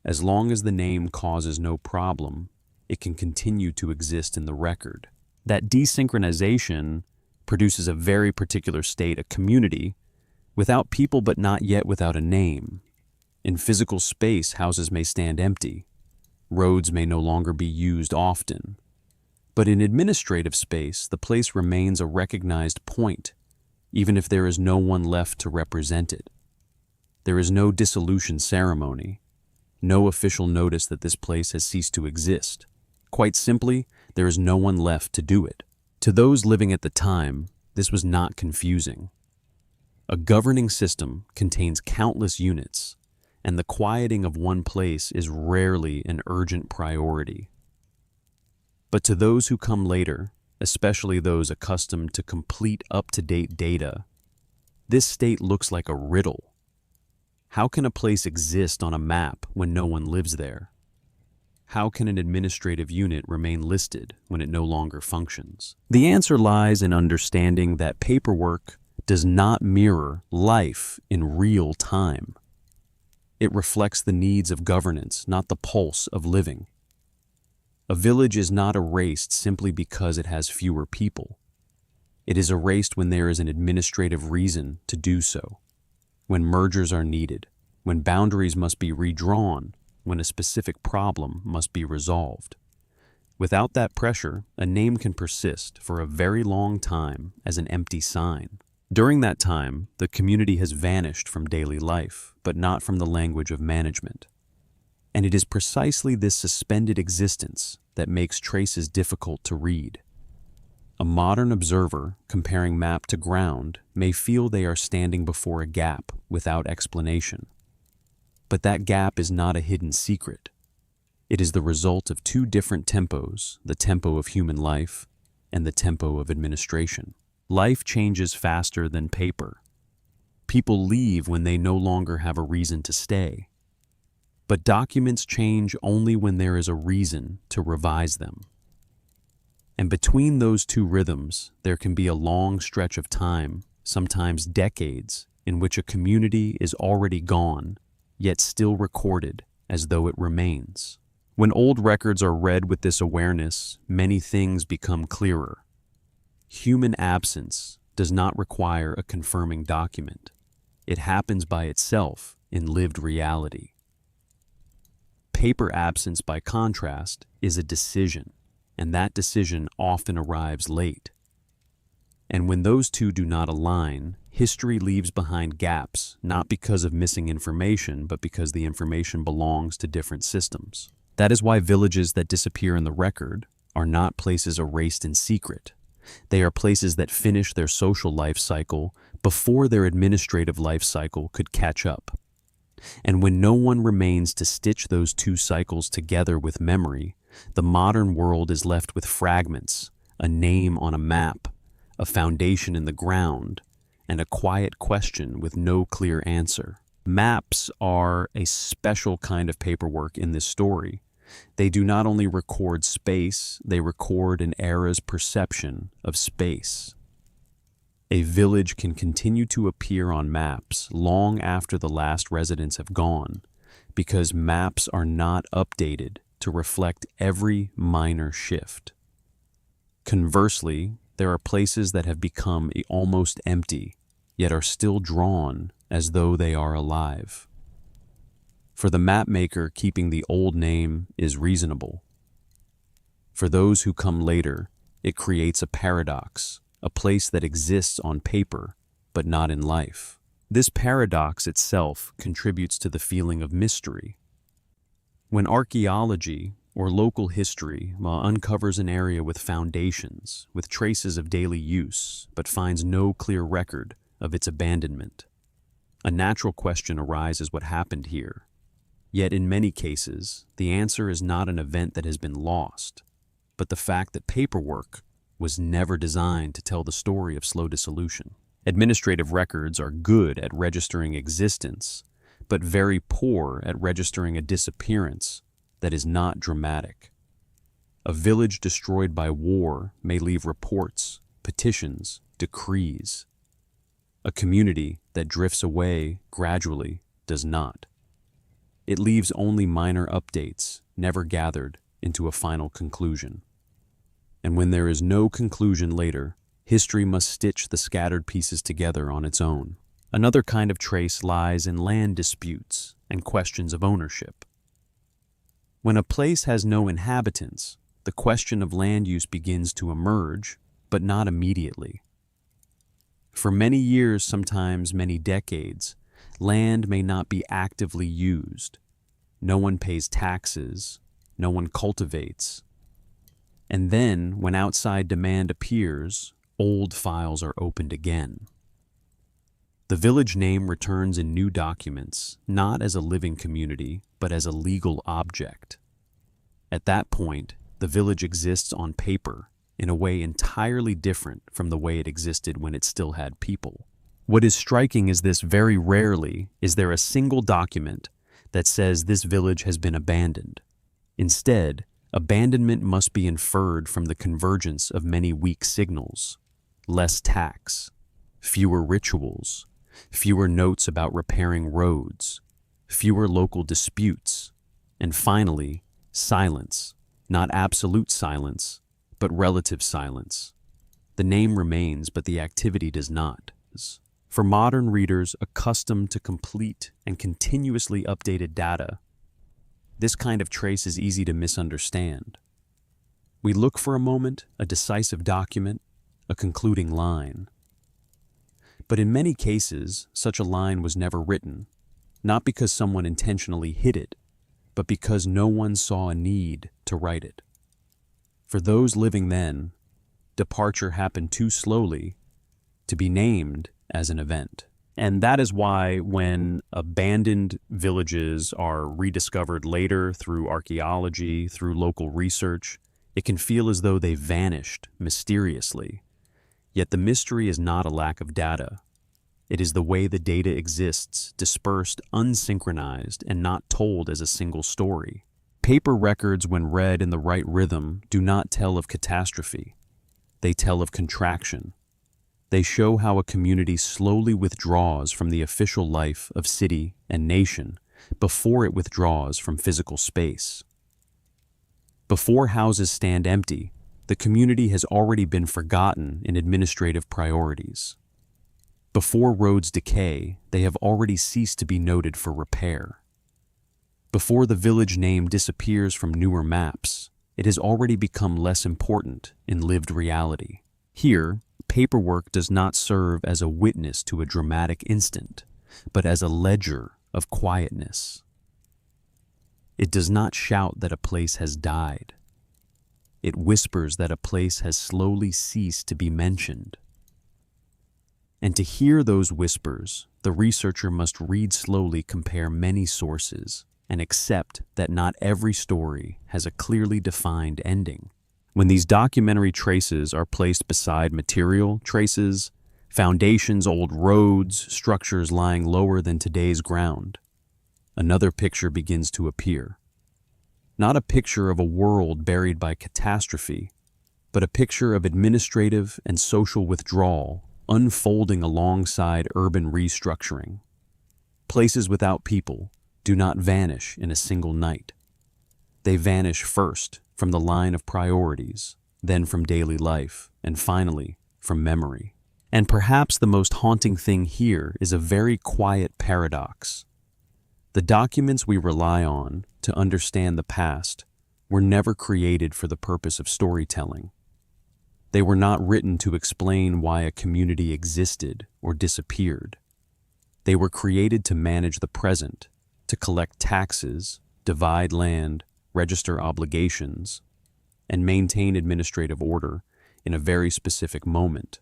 As long as the name causes no problem, it can continue to exist in the record. That desynchronization produces a very particular state, a community, without people but not yet without a name. In physical space, houses may stand empty. Roads may no longer be used often. But in administrative space, the place remains a recognized point, even if there is no one left to represent it. There is no dissolution ceremony, no official notice that this place has ceased to exist. Quite simply, there is no one left to do it. To those living at the time, this was not confusing. A governing system contains countless units, and the quieting of one place is rarely an urgent priority. But to those who come later, especially those accustomed to complete up-to-date data, this state looks like a riddle. How can a place exist on a map when no one lives there? How can an administrative unit remain listed when it no longer functions? The answer lies in understanding that paperwork does not mirror life in real time. It reflects the needs of governance, not the pulse of living. A village is not erased simply because it has fewer people. It is erased when there is an administrative reason to do so, when mergers are needed, when boundaries must be redrawn, when a specific problem must be resolved. Without that pressure, a name can persist for a very long time as an empty sign. During that time, the community has vanished from daily life, but not from the language of management. And it is precisely this suspended existence that makes traces difficult to read. A modern observer, comparing map to ground, may feel they are standing before a gap without explanation. But that gap is not a hidden secret. It is the result of two different tempos, the tempo of human life and the tempo of administration. Life changes faster than paper. People leave when they no longer have a reason to stay. But documents change only when there is a reason to revise them. And between those two rhythms, there can be a long stretch of time, sometimes decades, in which a community is already gone, yet still recorded as though it remains. When old records are read with this awareness, many things become clearer. Human absence does not require a confirming document. It happens by itself in lived reality. Paper absence, by contrast, is a decision, and that decision often arrives late. And when those two do not align, history leaves behind gaps, not because of missing information, but because the information belongs to different systems. That is why villages that disappear in the record are not places erased in secret. They are places that finish their social life cycle before their administrative life cycle could catch up. And when no one remains to stitch those two cycles together with memory, the modern world is left with fragments, a name on a map, a foundation in the ground, and a quiet question with no clear answer. Maps are a special kind of paperwork in this story. They do not only record space, they record an era's perception of space. A village can continue to appear on maps long after the last residents have gone, because maps are not updated to reflect every minor shift. Conversely, there are places that have become almost empty, yet are still drawn as though they are alive. For the mapmaker, keeping the old name is reasonable. For those who come later, it creates a paradox, a place that exists on paper, but not in life. This paradox itself contributes to the feeling of mystery. When archaeology or local history uncovers an area with foundations, with traces of daily use, but finds no clear record of its abandonment, a natural question arises: what happened here? Yet in many cases, the answer is not an event that has been lost, but the fact that paperwork was never designed to tell the story of slow dissolution. Administrative records are good at registering existence, but very poor at registering a disappearance that is not dramatic. A village destroyed by war may leave reports, petitions, decrees. A community that drifts away gradually does not. It leaves only minor updates, never gathered into a final conclusion. And when there is no conclusion later, history must stitch the scattered pieces together on its own. Another kind of trace lies in land disputes and questions of ownership. When a place has no inhabitants, the question of land use begins to emerge, but not immediately. For many years, sometimes many decades, land may not be actively used. No one pays taxes, no one cultivates. And then, when outside demand appears, old files are opened again. The village name returns in new documents, not as a living community, but as a legal object. At that point, the village exists on paper in a way entirely different from the way it existed when it still had people. What is striking is this: very rarely is there a single document that says this village has been abandoned. Instead, abandonment must be inferred from the convergence of many weak signals: less tax, fewer rituals, fewer notes about repairing roads, fewer local disputes, and finally, silence, not absolute silence, but relative silence. The name remains, but the activity does not. For modern readers accustomed to complete and continuously updated data, this kind of trace is easy to misunderstand. We look for a moment, a decisive document, a concluding line. But in many cases, such a line was never written, not because someone intentionally hid it, but because no one saw a need to write it. For those living then, departure happened too slowly to be named as an event. And that is why when abandoned villages are rediscovered later through archaeology, through local research, it can feel as though they vanished mysteriously. Yet the mystery is not a lack of data. It is the way the data exists, dispersed, unsynchronized, and not told as a single story. Paper records, when read in the right rhythm, do not tell of catastrophe. They tell of contraction. They show how a community slowly withdraws from the official life of city and nation before it withdraws from physical space. Before houses stand empty, the community has already been forgotten in administrative priorities. Before roads decay, they have already ceased to be noted for repair. Before the village name disappears from newer maps, it has already become less important in lived reality. Here, paperwork does not serve as a witness to a dramatic instant, but as a ledger of quietness. It does not shout that a place has died. It whispers that a place has slowly ceased to be mentioned. And to hear those whispers, the researcher must read slowly, compare many sources, and accept that not every story has a clearly defined ending. When these documentary traces are placed beside material traces, foundations, old roads, structures lying lower than today's ground, another picture begins to appear. Not a picture of a world buried by catastrophe, but a picture of administrative and social withdrawal unfolding alongside urban restructuring. Places without people do not vanish in a single night. They vanish first from the line of priorities, then from daily life, and finally from memory. And perhaps the most haunting thing here is a very quiet paradox. The documents we rely on to understand the past were never created for the purpose of storytelling. They were not written to explain why a community existed or disappeared. They were created to manage the present, to collect taxes, divide land, register obligations, and maintain administrative order in a very specific moment.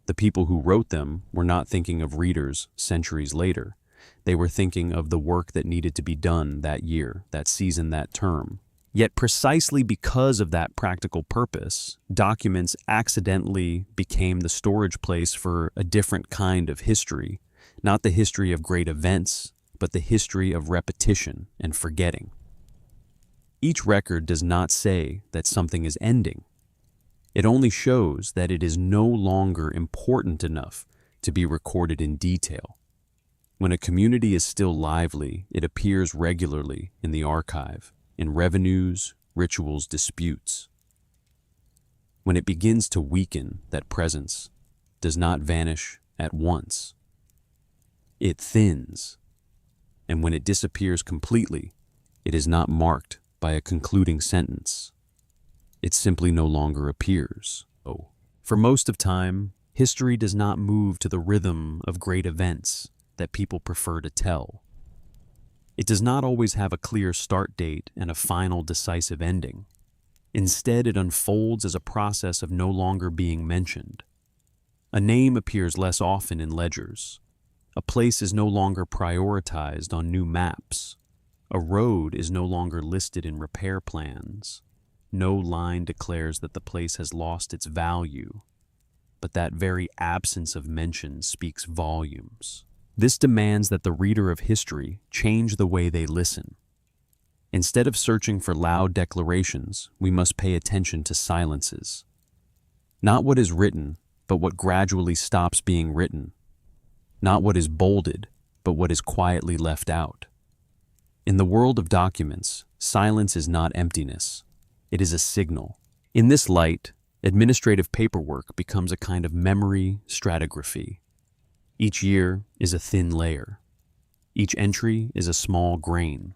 The people who wrote them were not thinking of readers centuries later. They were thinking of the work that needed to be done that year, that season, that term. Yet precisely because of that practical purpose, documents accidentally became the storage place for a different kind of history, not the history of great events, but the history of repetition and forgetting. Each record does not say that something is ending. It only shows that it is no longer important enough to be recorded in detail. When a community is still lively, it appears regularly in the archive, in revenues, rituals, disputes. When it begins to weaken, that presence does not vanish at once. It thins, and when it disappears completely, it is not marked by a concluding sentence. It simply no longer appears. For most of time, history does not move to the rhythm of great events that people prefer to tell. It does not always have a clear start date and a final decisive ending. Instead, it unfolds as a process of no longer being mentioned. A name appears less often in ledgers. A place is no longer prioritized on new maps. A road is no longer listed in repair plans. No line declares that the place has lost its value. But that very absence of mention speaks volumes. This demands that the reader of history change the way they listen. Instead of searching for loud declarations, we must pay attention to silences. Not what is written, but what gradually stops being written. Not what is bolded, but what is quietly left out. In the world of documents, silence is not emptiness. It is a signal. In this light, administrative paperwork becomes a kind of memory stratigraphy. Each year is a thin layer. Each entry is a small grain.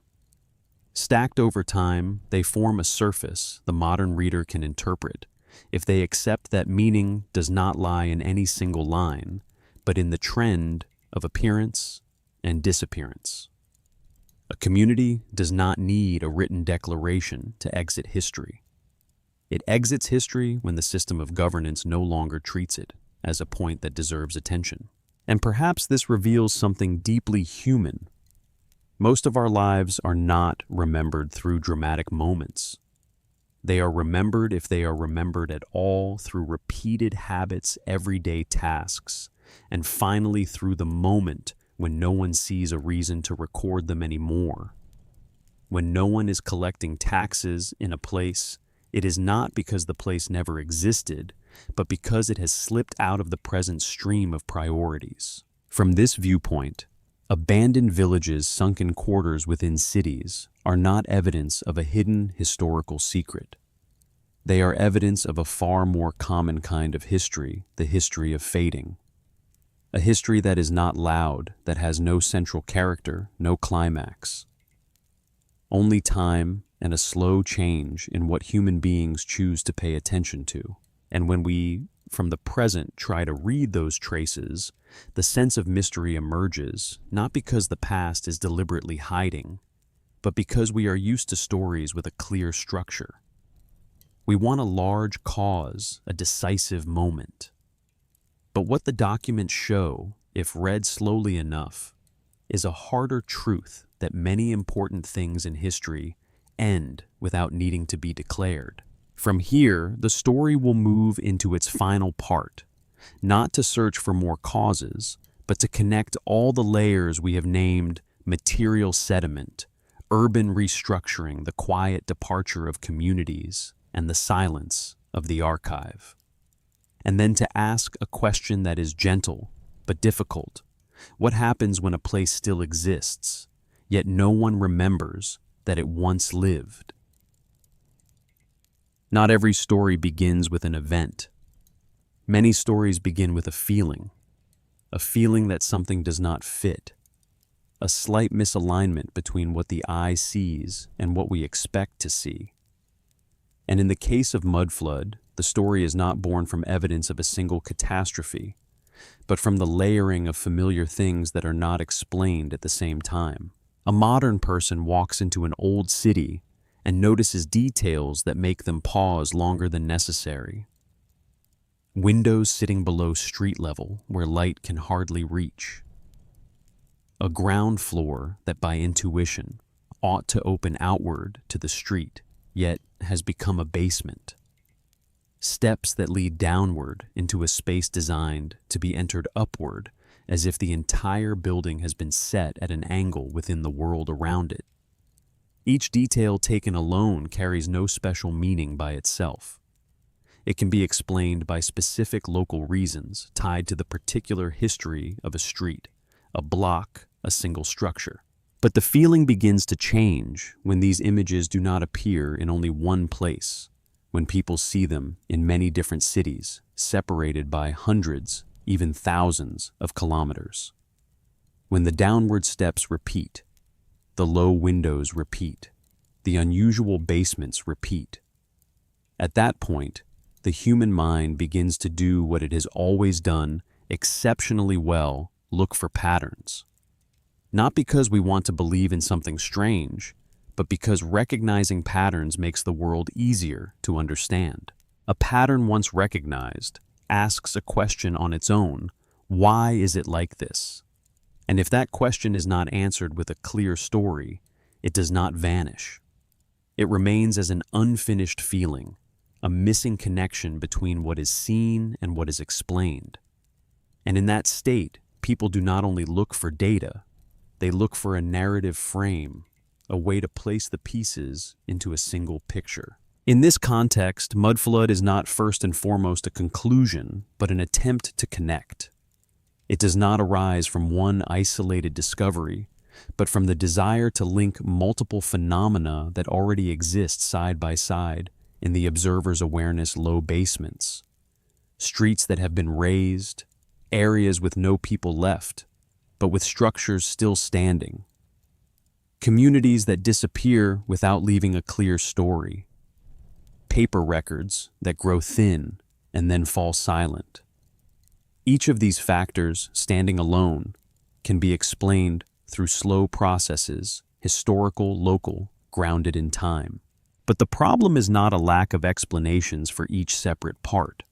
Stacked over time, they form a surface the modern reader can interpret if they accept that meaning does not lie in any single line, but in the trend of appearance and disappearance. A community does not need a written declaration to exit history. It exits history when the system of governance no longer treats it as a point that deserves attention. And perhaps this reveals something deeply human. Most of our lives are not remembered through dramatic moments. They are remembered, if they are remembered at all, through repeated habits, everyday tasks, and finally through the moment when no one sees a reason to record them anymore. When no one is collecting taxes in a place, it is not because the place never existed, but because it has slipped out of the present stream of priorities. From this viewpoint, abandoned villages, sunken quarters within cities, are not evidence of a hidden historical secret. They are evidence of a far more common kind of history, the history of fading. A history that is not loud, that has no central character, no climax. Only time and a slow change in what human beings choose to pay attention to. And when we, from the present, try to read those traces, the sense of mystery emerges, not because the past is deliberately hiding, but because we are used to stories with a clear structure. We want a large cause, a decisive moment. But what the documents show, if read slowly enough, is a harder truth that many important things in history end without needing to be declared. From here, the story will move into its final part, not to search for more causes, but to connect all the layers we have named material sediment, urban restructuring, the quiet departure of communities, and the silence of the archive. And then to ask a question that is gentle but difficult. What happens when a place still exists, yet no one remembers that it once lived? Not every story begins with an event. Many stories begin with a feeling that something does not fit, a slight misalignment between what the eye sees and what we expect to see. And in the case of mud flood, the story is not born from evidence of a single catastrophe, but from the layering of familiar things that are not explained at the same time. A modern person walks into an old city and notices details that make them pause longer than necessary. Windows sitting below street level where light can hardly reach. A ground floor that by intuition ought to open outward to the street, yet has become a basement. Steps that lead downward into a space designed to be entered upward, as if the entire building has been set at an angle within the world around it. Each detail taken alone carries no special meaning by itself. It can be explained by specific local reasons tied to the particular history of a street, a block, a single structure. But the feeling begins to change when these images do not appear in only one place, when people see them in many different cities, separated by hundreds, even thousands of kilometers. When the downward steps repeat, the low windows repeat, the unusual basements repeat. At that point, the human mind begins to do what it has always done exceptionally well: look for patterns. Not because we want to believe in something strange, but because recognizing patterns makes the world easier to understand. A pattern once recognized asks a question on its own: why is it like this? And if that question is not answered with a clear story, it does not vanish. It remains as an unfinished feeling, a missing connection between what is seen and what is explained. And in that state, people do not only look for data, they look for a narrative frame, a way to place the pieces into a single picture. In this context, mudflood is not first and foremost a conclusion, but an attempt to connect. It does not arise from one isolated discovery, but from the desire to link multiple phenomena that already exist side by side in the observer's awareness: low basements, streets that have been razed, areas with no people left, but with structures still standing, communities that disappear without leaving a clear story, paper records that grow thin and then fall silent. Each of these factors, standing alone, can be explained through slow processes, historical, local, grounded in time. But the problem is not a lack of explanations for each separate part.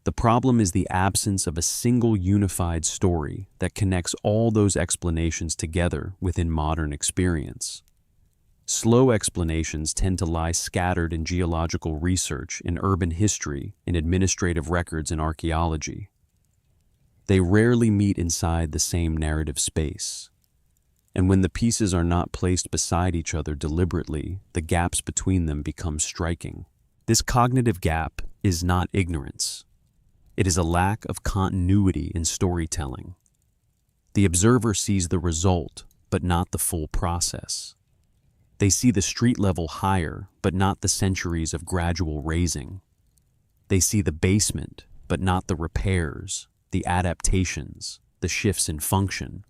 The problem is the absence of a single unified story that connects all those explanations together within modern experience. Slow explanations tend to lie scattered in geological research, in urban history, in administrative records, and archaeology. They rarely meet inside the same narrative space. And when the pieces are not placed beside each other deliberately, the gaps between them become striking. This cognitive gap is not ignorance. It is a lack of continuity in storytelling. The observer sees the result, but not the full process. They see the street level higher, but not the centuries of gradual raising. They see the basement, but not the repairs, the adaptations, the shifts in function.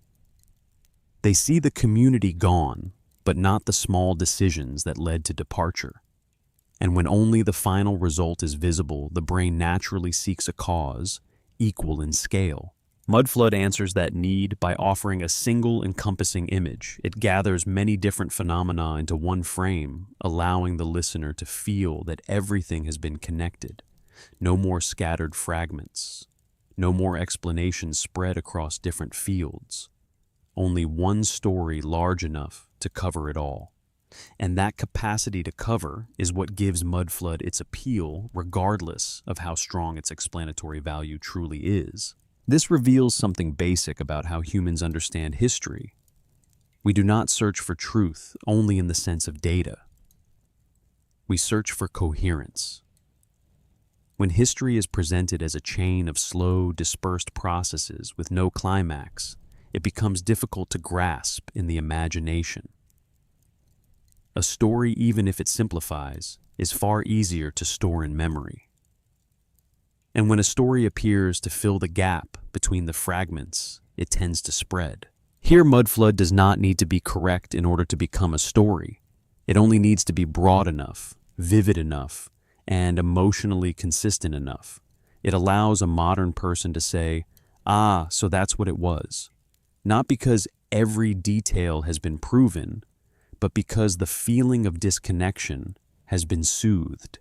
They see the community gone, but not the small decisions that led to departure. And when only the final result is visible, the brain naturally seeks a cause equal in scale. Mudflood answers that need by offering a single encompassing image. It gathers many different phenomena into one frame, allowing the listener to feel that everything has been connected. No more scattered fragments. No more explanations spread across different fields. Only one story large enough to cover it all. And that capacity to cover is what gives Mudflood its appeal, regardless of how strong its explanatory value truly is. This reveals something basic about how humans understand history. We do not search for truth only in the sense of data. We search for coherence. When history is presented as a chain of slow, dispersed processes with no climax, it becomes difficult to grasp in the imagination. A story, even if it simplifies, is far easier to store in memory. And when a story appears to fill the gap between the fragments, it tends to spread. Here, Mudflood does not need to be correct in order to become a story. It only needs to be broad enough, vivid enough, and emotionally consistent enough. It allows a modern person to say, "Ah, so that's what it was." Not because every detail has been proven, but because the feeling of disconnection has been soothed.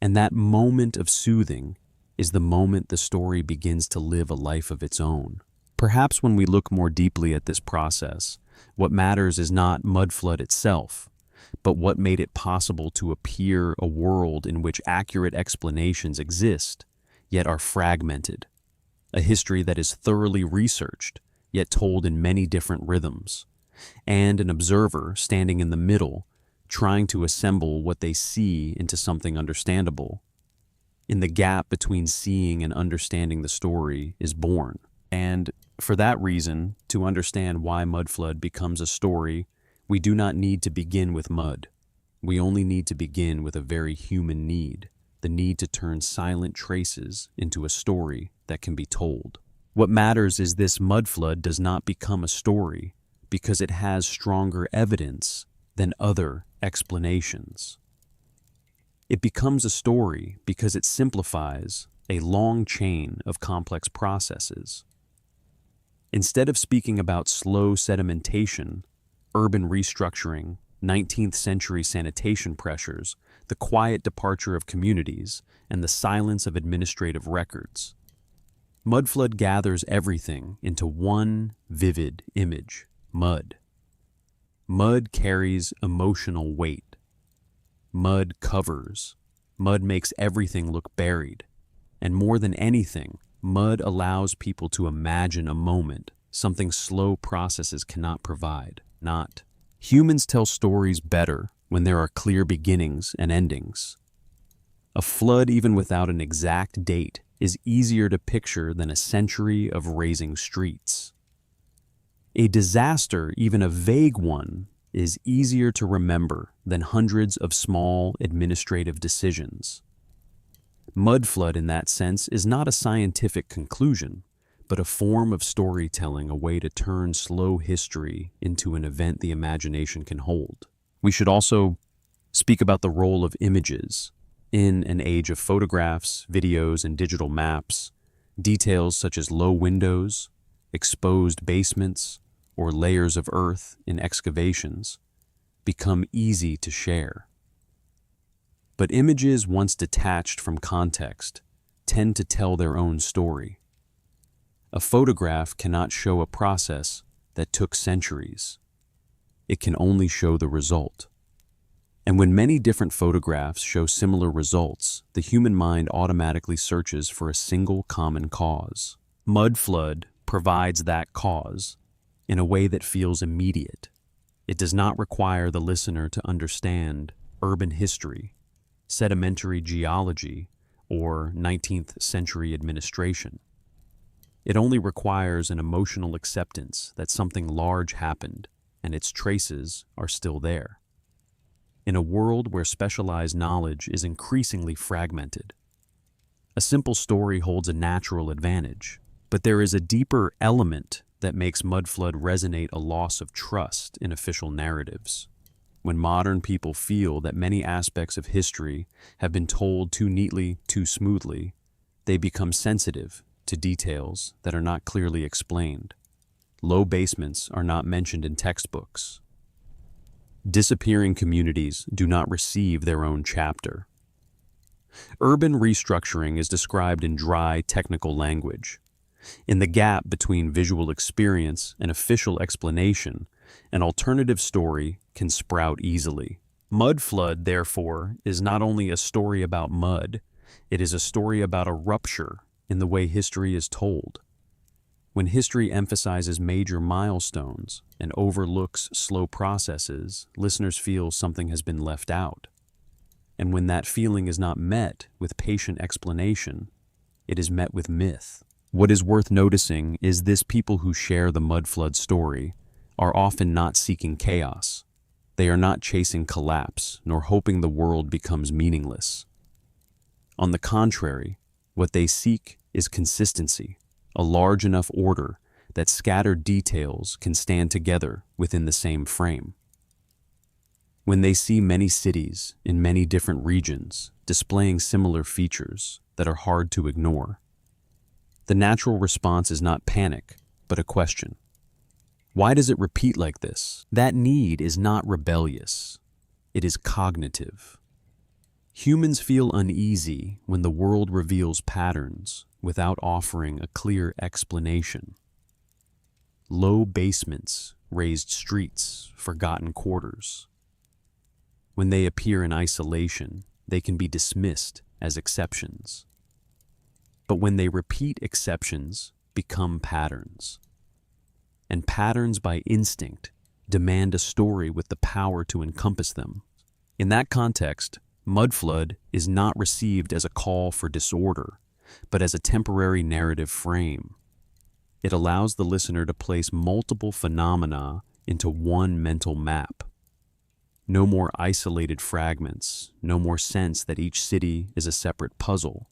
And that moment of soothing is the moment the story begins to live a life of its own. Perhaps when we look more deeply at this process, what matters is not Mudflood itself, but what made it possible to appear a world in which accurate explanations exist, yet are fragmented. A history that is thoroughly researched, yet told in many different rhythms, and an observer standing in the middle, trying to assemble what they see into something understandable. In the gap between seeing and understanding the story is born. And for that reason, to understand why Mudflood becomes a story, we do not need to begin with mud. We only need to begin with a very human need, the need to turn silent traces into a story that can be told. What matters is this: Mudflood does not become a story because it has stronger evidence than other explanations. It becomes a story because it simplifies a long chain of complex processes. Instead of speaking about slow sedimentation, urban restructuring, 19th century sanitation pressures, the quiet departure of communities, and the silence of administrative records, Mudflood gathers everything into one vivid image: mud. Mud carries emotional weight. Mud covers. Mud makes everything look buried. And more than anything, mud allows people to imagine a moment, something slow processes cannot provide. Not. Humans tell stories better when there are clear beginnings and endings. A flood, even without an exact date, is easier to picture than a century of raising streets. A disaster, even a vague one, is easier to remember than hundreds of small administrative decisions. Mudflood, in that sense, is not a scientific conclusion, but a form of storytelling, a way to turn slow history into an event the imagination can hold. We should also speak about the role of images. In an age of photographs, videos, and digital maps, details such as low windows, exposed basements, or layers of earth in excavations become easy to share. But images, once detached from context, tend to tell their own story. A photograph cannot show a process that took centuries. It can only show the result. And when many different photographs show similar results, the human mind automatically searches for a single common cause. Mudflood provides that cause in a way that feels immediate. It does not require the listener to understand urban history, sedimentary geology, or 19th century administration. It only requires an emotional acceptance that something large happened and its traces are still there. In a world where specialized knowledge is increasingly fragmented, a simple story holds a natural advantage, but there is a deeper element that makes Mudflood resonate: a loss of trust in official narratives. When modern people feel that many aspects of history have been told too neatly, too smoothly, they become sensitive to details that are not clearly explained. Low basements are not mentioned in textbooks. Disappearing communities do not receive their own chapter. Urban restructuring is described in dry, technical language. In the gap between visual experience and official explanation, an alternative story can sprout easily. Mud Flood, therefore, is not only a story about mud, it is a story about a rupture in the way history is told. When history emphasizes major milestones and overlooks slow processes, listeners feel something has been left out. And when that feeling is not met with patient explanation, it is met with myth. What is worth noticing is this: people who share the mud flood story are often not seeking chaos. They are not chasing collapse, nor hoping the world becomes meaningless. On the contrary, what they seek is consistency, a large enough order that scattered details can stand together within the same frame. When they see many cities in many different regions displaying similar features that are hard to ignore, the natural response is not panic, but a question. Why does it repeat like this? That need is not rebellious. It is cognitive. Humans feel uneasy when the world reveals patterns without offering a clear explanation. Low basements, raised streets, forgotten quarters. When they appear in isolation, they can be dismissed as exceptions. But when they repeat, exceptions become patterns. And patterns by instinct demand a story with the power to encompass them. In that context, Mudflood is not received as a call for disorder, but as a temporary narrative frame. It allows the listener to place multiple phenomena into one mental map. No more isolated fragments, no more sense that each city is a separate puzzle.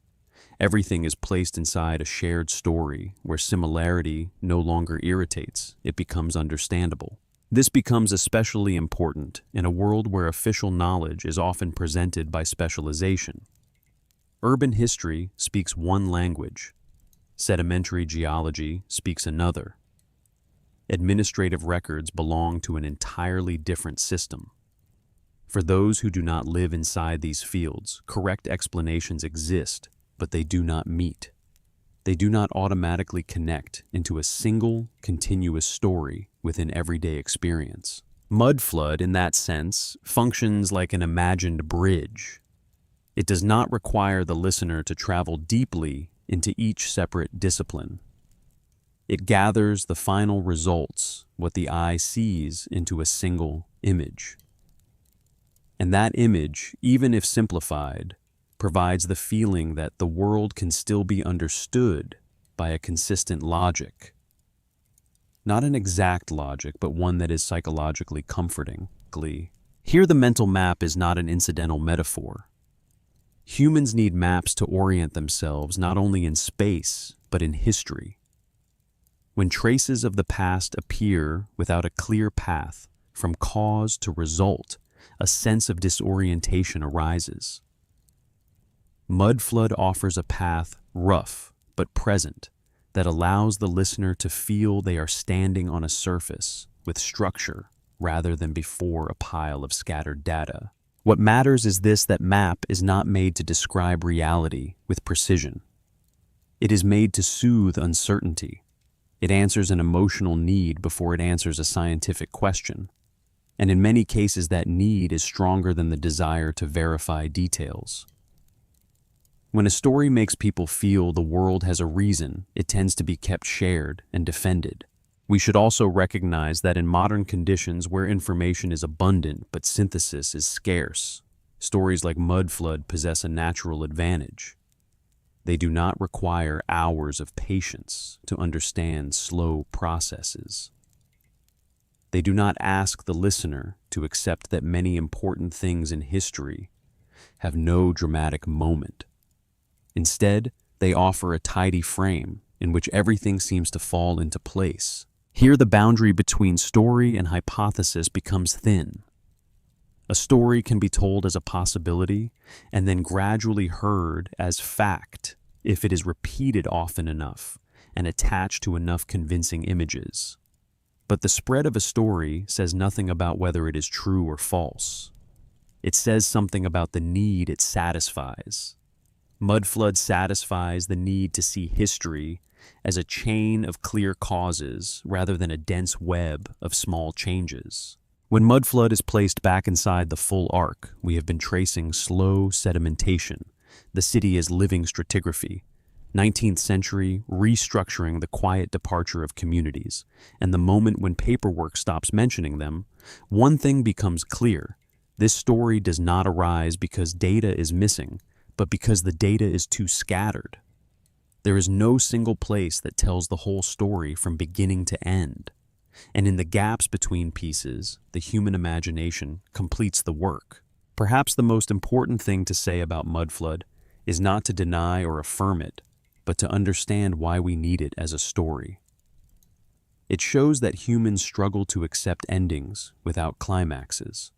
Everything is placed inside a shared story where similarity no longer irritates, it becomes understandable. This becomes especially important in a world where official knowledge is often presented by specialization. Urban history speaks one language. Sedimentary geology speaks another. Administrative records belong to an entirely different system. For those who do not live inside these fields, correct explanations exist, but they do not meet. They do not automatically connect into a single, continuous story within everyday experience. Mudflood, in that sense, functions like an imagined bridge. It does not require the listener to travel deeply into each separate discipline. It gathers the final results, what the eye sees, into a single image. And that image, even if simplified, provides the feeling that the world can still be understood by a consistent logic. Not an exact logic, but one that is psychologically comforting. Here the mental map is not an incidental metaphor. Humans need maps to orient themselves not only in space, but in history. When traces of the past appear without a clear path from cause to result, a sense of disorientation arises. Mudflood offers a path, rough but present, that allows the listener to feel they are standing on a surface with structure rather than before a pile of scattered data. What matters is this: that map is not made to describe reality with precision. It is made to soothe uncertainty. It answers an emotional need before it answers a scientific question. And in many cases, that need is stronger than the desire to verify details. When a story makes people feel the world has a reason, it tends to be kept shared and defended. We should also recognize that in modern conditions where information is abundant but synthesis is scarce, stories like Mudflood possess a natural advantage. They do not require hours of patience to understand slow processes. They do not ask the listener to accept that many important things in history have no dramatic moment. Instead, they offer a tidy frame in which everything seems to fall into place. Here the boundary between story and hypothesis becomes thin. A story can be told as a possibility and then gradually heard as fact if it is repeated often enough and attached to enough convincing images. But the spread of a story says nothing about whether it is true or false. It says something about the need it satisfies. Mudflood satisfies the need to see history as a chain of clear causes rather than a dense web of small changes. When mudflood is placed back inside the full arc, we have been tracing slow sedimentation. The city is living stratigraphy, 19th century restructuring the quiet departure of communities, and the moment when paperwork stops mentioning them, one thing becomes clear. This story does not arise because data is missing, but because the data is too scattered. There is no single place that tells the whole story from beginning to end. And in the gaps between pieces, the human imagination completes the work. Perhaps the most important thing to say about mudflood is not to deny or affirm it, but to understand why we need it as a story. It shows that humans struggle to accept endings without climaxes.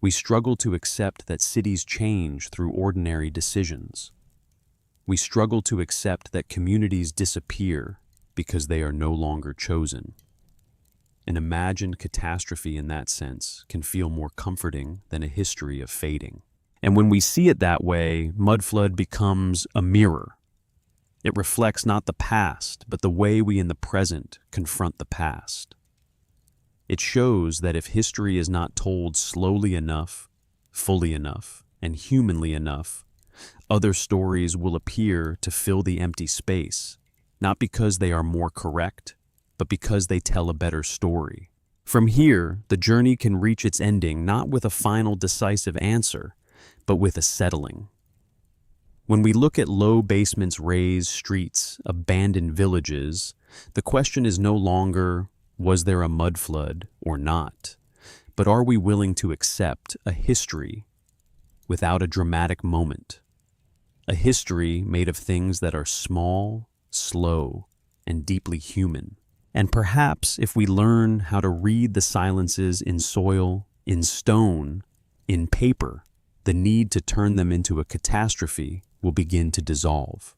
We struggle to accept that cities change through ordinary decisions. We struggle to accept that communities disappear because they are no longer chosen. An imagined catastrophe in that sense can feel more comforting than a history of fading. And when we see it that way, mudflood becomes a mirror. It reflects not the past, but the way we in the present confront the past. It shows that if history is not told slowly enough, fully enough, and humanly enough, other stories will appear to fill the empty space, not because they are more correct, but because they tell a better story. From here, the journey can reach its ending not with a final decisive answer, but with a settling. When we look at low basements, raised streets, abandoned villages, the question is no longer, was there a mudflood or not? But are we willing to accept a history without a dramatic moment? A history made of things that are small, slow, and deeply human. And perhaps if we learn how to read the silences in soil, in stone, in paper, the need to turn them into a catastrophe will begin to dissolve.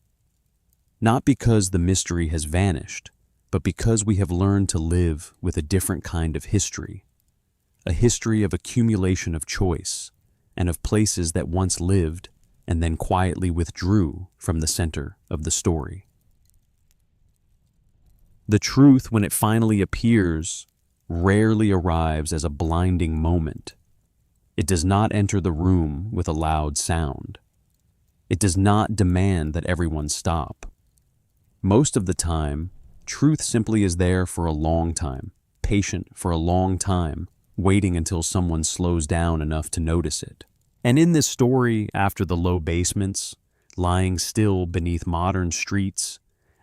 Not because the mystery has vanished, but because we have learned to live with a different kind of history, a history of accumulation of choice and of places that once lived and then quietly withdrew from the center of the story. The truth, when it finally appears, rarely arrives as a blinding moment. It does not enter the room with a loud sound. It does not demand that everyone stop. Most of the time, truth simply is there for a long time, patient for a long time, waiting until someone slows down enough to notice it. And in this story, after the low basements, lying still beneath modern streets,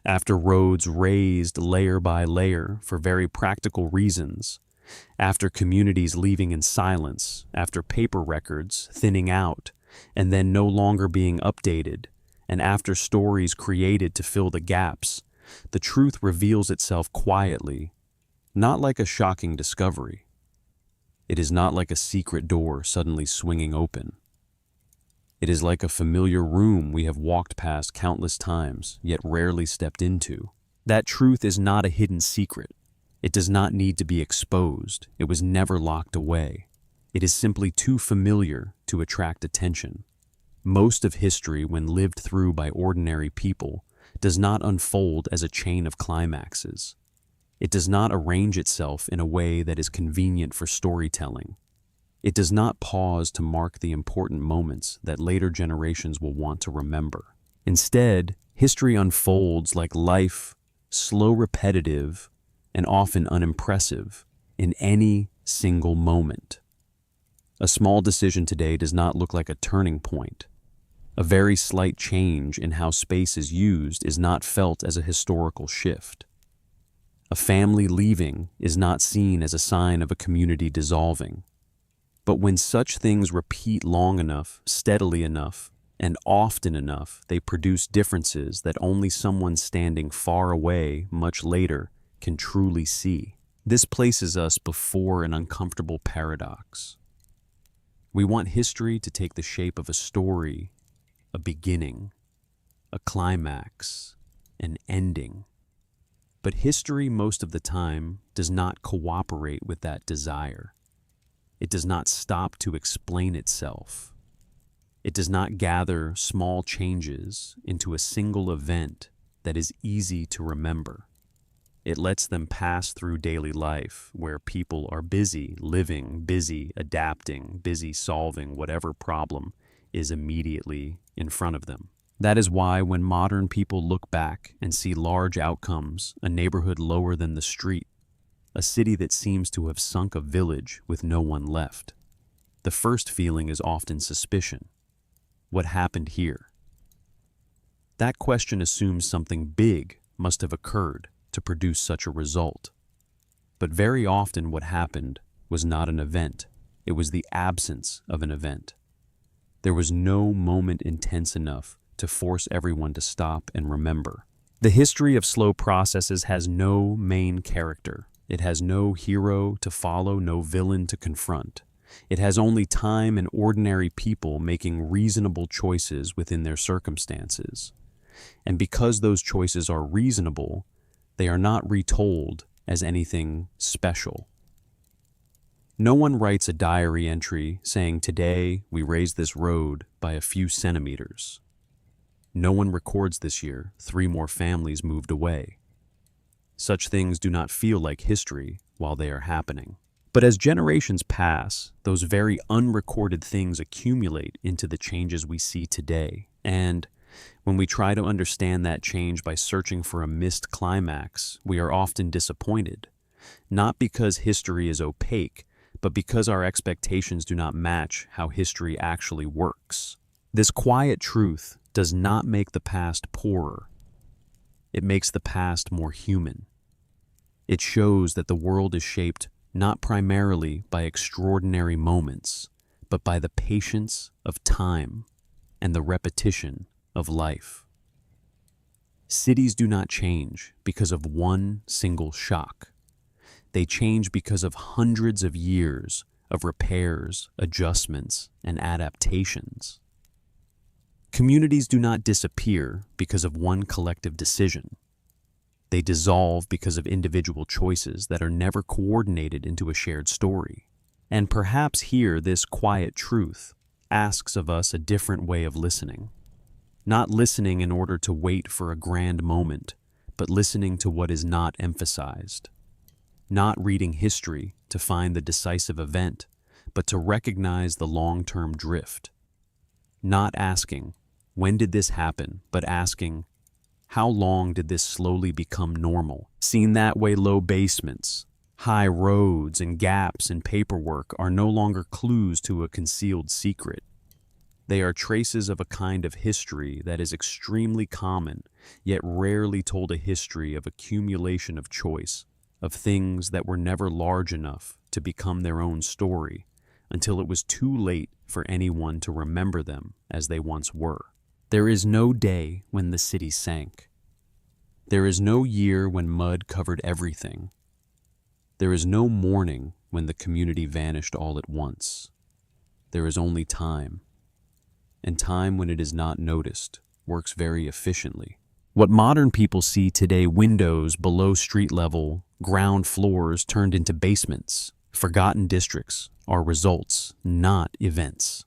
after roads raised layer by layer for very practical reasons, after communities leaving in silence, after paper records thinning out and then no longer being updated, and after stories created to fill the gaps, the truth reveals itself quietly, not like a shocking discovery. It is not like a secret door suddenly swinging open. It is like a familiar room we have walked past countless times, yet rarely stepped into. That truth is not a hidden secret. It does not need to be exposed. It was never locked away. It is simply too familiar to attract attention. Most of history, when lived through by ordinary people, does not unfold as a chain of climaxes. It does not arrange itself in a way that is convenient for storytelling. It does not pause to mark the important moments that later generations will want to remember. Instead, history unfolds like life, slow, repetitive, and often unimpressive in any single moment. A small decision today does not look like a turning point. A very slight change in how space is used is not felt as a historical shift. A family leaving is not seen as a sign of a community dissolving. But when such things repeat long enough, steadily enough, and often enough, they produce differences that only someone standing far away much later can truly see. This places us before an uncomfortable paradox. We want history to take the shape of a story, a beginning, a climax, an ending. But history most of the time does not cooperate with that desire. It does not stop to explain itself. It does not gather small changes into a single event that is easy to remember. It lets them pass through daily life where people are busy living, busy adapting, busy solving whatever problem is immediately in front of them. That is why when modern people look back and see large outcomes, a neighborhood lower than the street, a city that seems to have sunk a village with no one left, the first feeling is often suspicion. What happened here? That question assumes something big must have occurred to produce such a result. But very often what happened was not an event. It was the absence of an event. There was no moment intense enough to force everyone to stop and remember. The history of slow processes has no main character. It has no hero to follow, no villain to confront. It has only time and ordinary people making reasonable choices within their circumstances. And because those choices are reasonable, they are not retold as anything special. No one writes a diary entry saying, "Today we raised this road by a few centimeters." No one records this year 3 more families moved away. Such things do not feel like history while they are happening. But as generations pass, those very unrecorded things accumulate into the changes we see today. And when we try to understand that change by searching for a missed climax, we are often disappointed. Not because history is opaque, but because our expectations do not match how history actually works. This quiet truth does not make the past poorer. It makes the past more human. It shows that the world is shaped not primarily by extraordinary moments, but by the patience of time and the repetition of life. Cities do not change because of one single shock. They change because of hundreds of years of repairs, adjustments, and adaptations. Communities do not disappear because of one collective decision. They dissolve because of individual choices that are never coordinated into a shared story. And perhaps here this quiet truth asks of us a different way of listening. Not listening in order to wait for a grand moment, but listening to what is not emphasized. Not reading history to find the decisive event, but to recognize the long-term drift. Not asking, "When did this happen?" but asking, "How long did this slowly become normal?" Seen that way, low basements, high roads, and gaps in paperwork are no longer clues to a concealed secret. They are traces of a kind of history that is extremely common, yet rarely told, a history of accumulation of choice, of things that were never large enough to become their own story, until it was too late for anyone to remember them as they once were. There is no day when the city sank. There is no year when mud covered everything. There is no morning when the community vanished all at once. There is only time. And time, when it is not noticed, works very efficiently. What modern people see today, windows below street level, ground floors turned into basements, forgotten districts, are results, not events.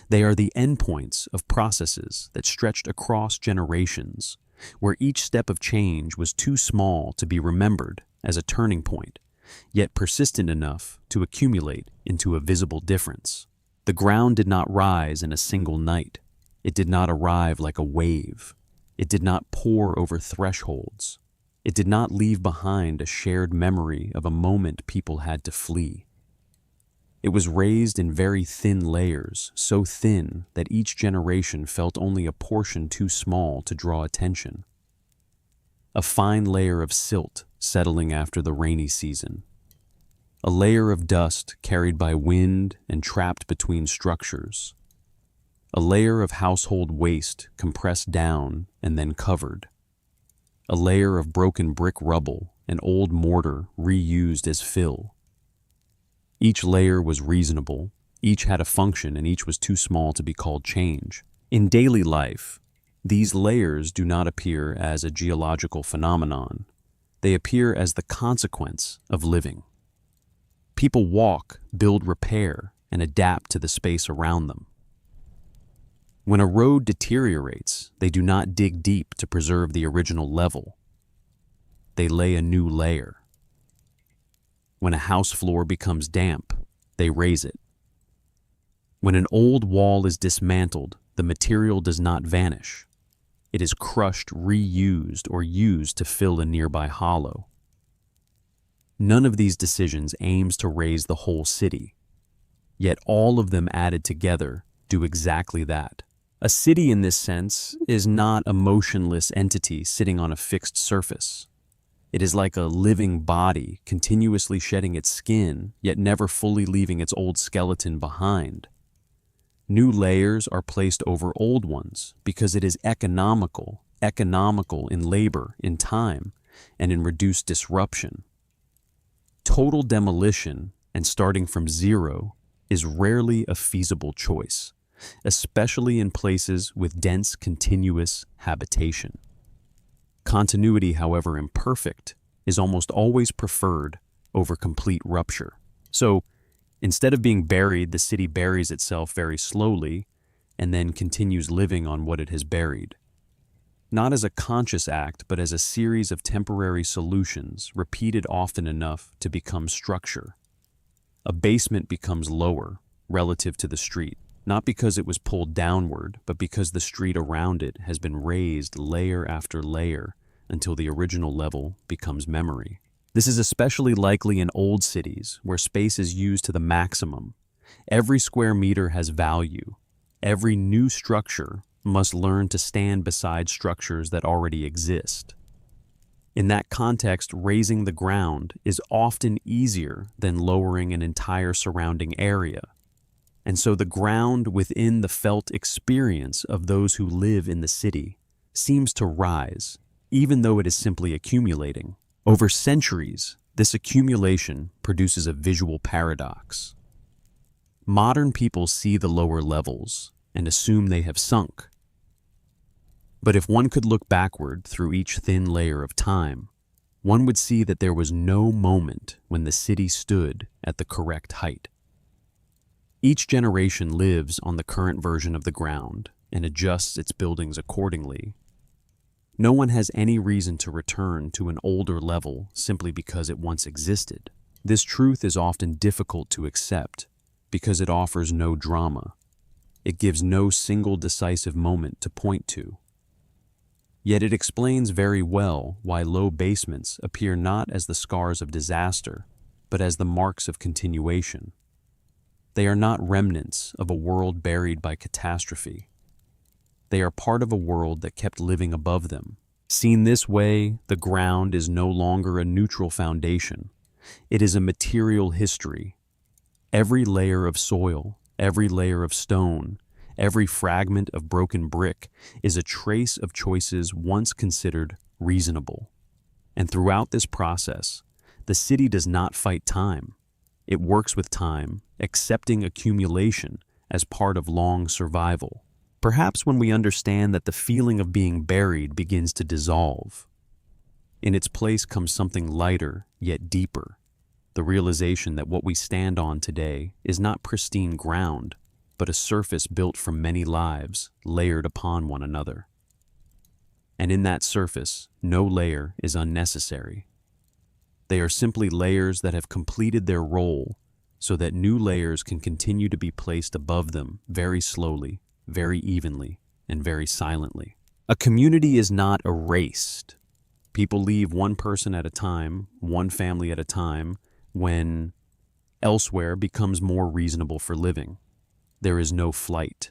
They are the endpoints of processes that stretched across generations, where each step of change was too small to be remembered as a turning point, yet persistent enough to accumulate into a visible difference. The ground did not rise in a single night. It did not arrive like a wave. It did not pour over thresholds. It did not leave behind a shared memory of a moment people had to flee. It was raised in very thin layers, so thin that each generation felt only a portion too small to draw attention. A fine layer of silt settling after the rainy season. A layer of dust carried by wind and trapped between structures. A layer of household waste compressed down and then covered. A layer of broken brick rubble and old mortar reused as fill. Each layer was reasonable, each had a function, and each was too small to be called change. In daily life, these layers do not appear as a geological phenomenon. They appear as the consequence of living. People walk, build, repair, and adapt to the space around them. When a road deteriorates, they do not dig deep to preserve the original level. They lay a new layer. When a house floor becomes damp, they raise it. When an old wall is dismantled, the material does not vanish. It is crushed, reused, or used to fill a nearby hollow. None of these decisions aims to raise the whole city, yet all of them added together do exactly that. A city in this sense is not a motionless entity sitting on a fixed surface. It is like a living body continuously shedding its skin, yet never fully leaving its old skeleton behind. New layers are placed over old ones because it is economical in labor, in time, and in reduced disruption. Total demolition and starting from zero is rarely a feasible choice, especially in places with dense, continuous habitation. Continuity, however imperfect, is almost always preferred over complete rupture. So, instead of being buried, the city buries itself very slowly and then continues living on what it has buried. Not as a conscious act, but as a series of temporary solutions repeated often enough to become structure. A basement becomes lower relative to the street, not because it was pulled downward, but because the street around it has been raised layer after layer until the original level becomes memory. This is especially likely in old cities where space is used to the maximum. Every square meter has value. Every new structure must learn to stand beside structures that already exist. In that context, raising the ground is often easier than lowering an entire surrounding area. And so the ground within the felt experience of those who live in the city seems to rise, even though it is simply accumulating. Over centuries, this accumulation produces a visual paradox. Modern people see the lower levels and assume they have sunk. But if one could look backward through each thin layer of time, one would see that there was no moment when the city stood at the correct height. Each generation lives on the current version of the ground and adjusts its buildings accordingly. No one has any reason to return to an older level simply because it once existed. This truth is often difficult to accept because it offers no drama. It gives no single decisive moment to point to. Yet it explains very well why low basements appear not as the scars of disaster, but as the marks of continuation. They are not remnants of a world buried by catastrophe. They are part of a world that kept living above them. Seen this way, the ground is no longer a neutral foundation. It is a material history. Every layer of soil, every layer of stone, every fragment of broken brick is a trace of choices once considered reasonable. And throughout this process, the city does not fight time. It works with time, accepting accumulation as part of long survival. Perhaps when we understand that the feeling of being buried begins to dissolve. In its place comes something lighter, yet deeper, the realization that what we stand on today is not pristine ground, but a surface built from many lives layered upon one another. And in that surface, no layer is unnecessary. They are simply layers that have completed their role so that new layers can continue to be placed above them very slowly, very evenly, and very silently. A community is not erased. People leave one person at a time, one family at a time, when elsewhere becomes more reasonable for living. There is no flight.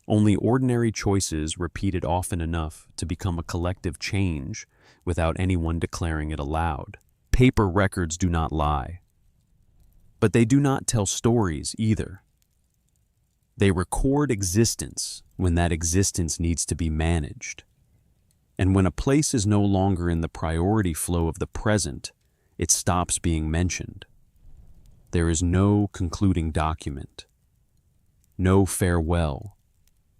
Only ordinary choices repeated often enough to become a collective change without anyone declaring it aloud. Paper records do not lie. But they do not tell stories either. They record existence when that existence needs to be managed. And when a place is no longer in the priority flow of the present, it stops being mentioned. There is no concluding document, no farewell,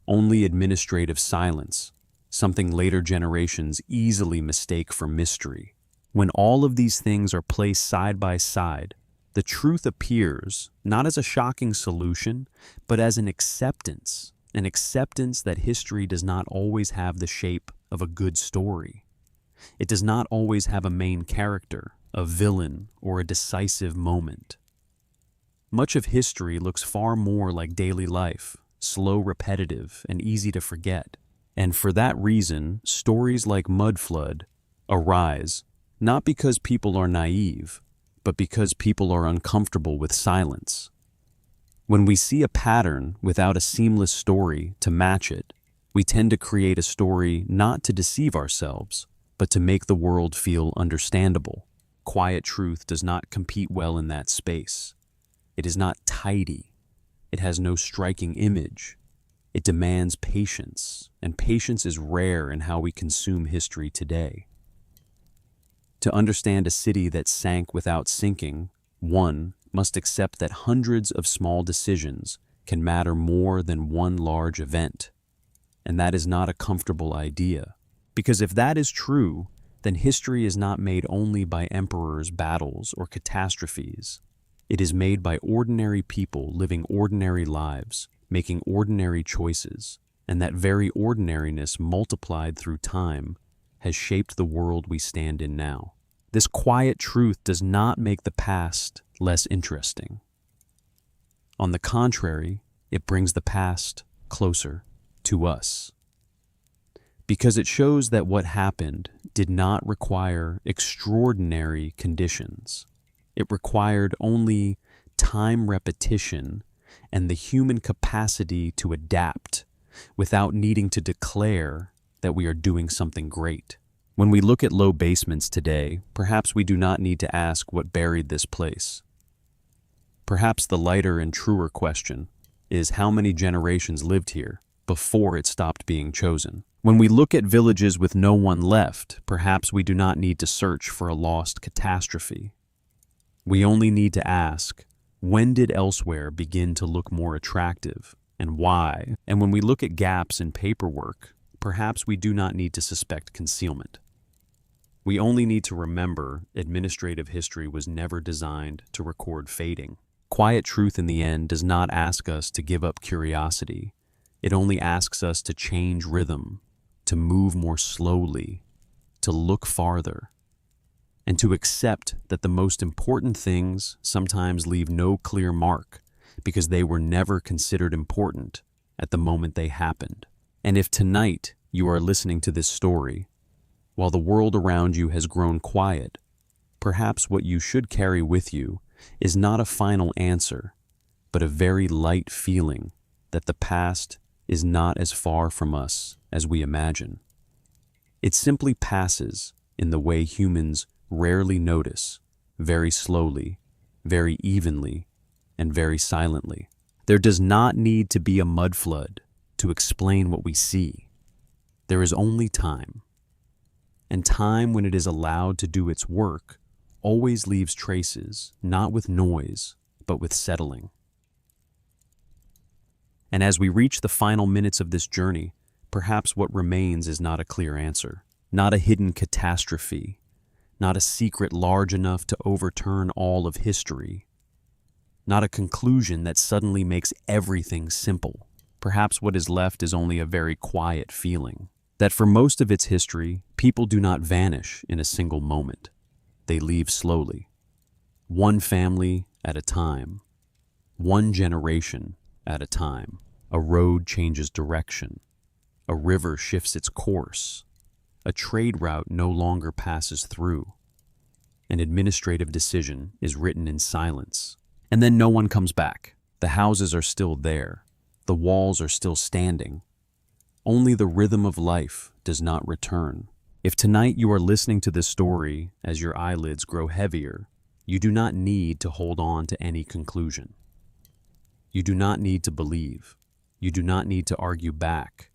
only administrative silence, something later generations easily mistake for mystery. When all of these things are placed side by side, the truth appears not as a shocking solution, but as an acceptance an acceptance that history does not always have the shape of a good story. It does not always have a main character, a villain, or a decisive moment. Much of history looks far more like daily life, slow, repetitive, and easy to forget. And for that reason, stories like Mud Flood arise, not because people are naive, but because people are uncomfortable with silence. When we see a pattern without a seamless story to match it, we tend to create a story not to deceive ourselves, but to make the world feel understandable. Quiet Truth does not compete well in that space. It is not tidy. It has no striking image. It demands patience, and patience is rare in how we consume history today. To understand a city that sank without sinking, one must accept that hundreds of small decisions can matter more than one large event. And that is not a comfortable idea. Because if that is true, then history is not made only by emperors, battles, or catastrophes. It is made by ordinary people living ordinary lives, making ordinary choices, and that very ordinariness multiplied through time has shaped the world we stand in now. This quiet truth does not make the past less interesting. On the contrary, it brings the past closer to us. Because it shows that what happened did not require extraordinary conditions. It required only time repetition and the human capacity to adapt without needing to declare that we are doing something great. When we look at low basements today, perhaps we do not need to ask what buried this place. Perhaps the lighter and truer question is how many generations lived here before it stopped being chosen. When we look at villages with no one left, perhaps we do not need to search for a lost catastrophe. We only need to ask, when did elsewhere begin to look more attractive, and why? And when we look at gaps in paperwork, perhaps we do not need to suspect concealment. We only need to remember administrative history was never designed to record fading. Quiet Truth in the end does not ask us to give up curiosity. It only asks us to change rhythm, to move more slowly, to look farther, and to accept that the most important things sometimes leave no clear mark because they were never considered important at the moment they happened. And if tonight you are listening to this story, while the world around you has grown quiet, perhaps what you should carry with you is not a final answer, but a very light feeling that the past is not as far from us as we imagine. It simply passes in the way humans rarely notice, very slowly, very evenly, and very silently. There does not need to be a mud flood to explain what we see. There is only time. And time, when it is allowed to do its work, always leaves traces, not with noise, but with settling. And as we reach the final minutes of this journey, perhaps what remains is not a clear answer, not a hidden catastrophe, not a secret large enough to overturn all of history, not a conclusion that suddenly makes everything simple. Perhaps what is left is only a very quiet feeling, that for most of its history, people do not vanish in a single moment. They leave slowly, one family at a time, one generation at a time. A road changes direction, a river shifts its course, a trade route no longer passes through, an administrative decision is written in silence, and then no one comes back. The houses are still there, the walls are still standing. Only the rhythm of life does not return. If tonight you are listening to this story as your eyelids grow heavier, you do not need to hold on to any conclusion. You do not need to believe. You do not need to argue back.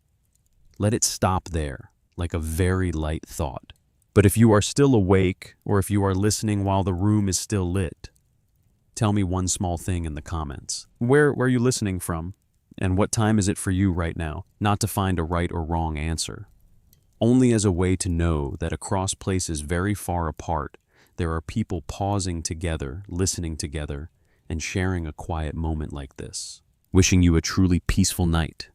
Let it stop there, like a very light thought. But if you are still awake, or if you are listening while the room is still lit, tell me one small thing in the comments. Where are you listening from? And what time is it for you right now? Not to find a right or wrong answer. Only as a way to know that across places very far apart, there are people pausing together, listening together, and sharing a quiet moment like this. Wishing you a truly peaceful night.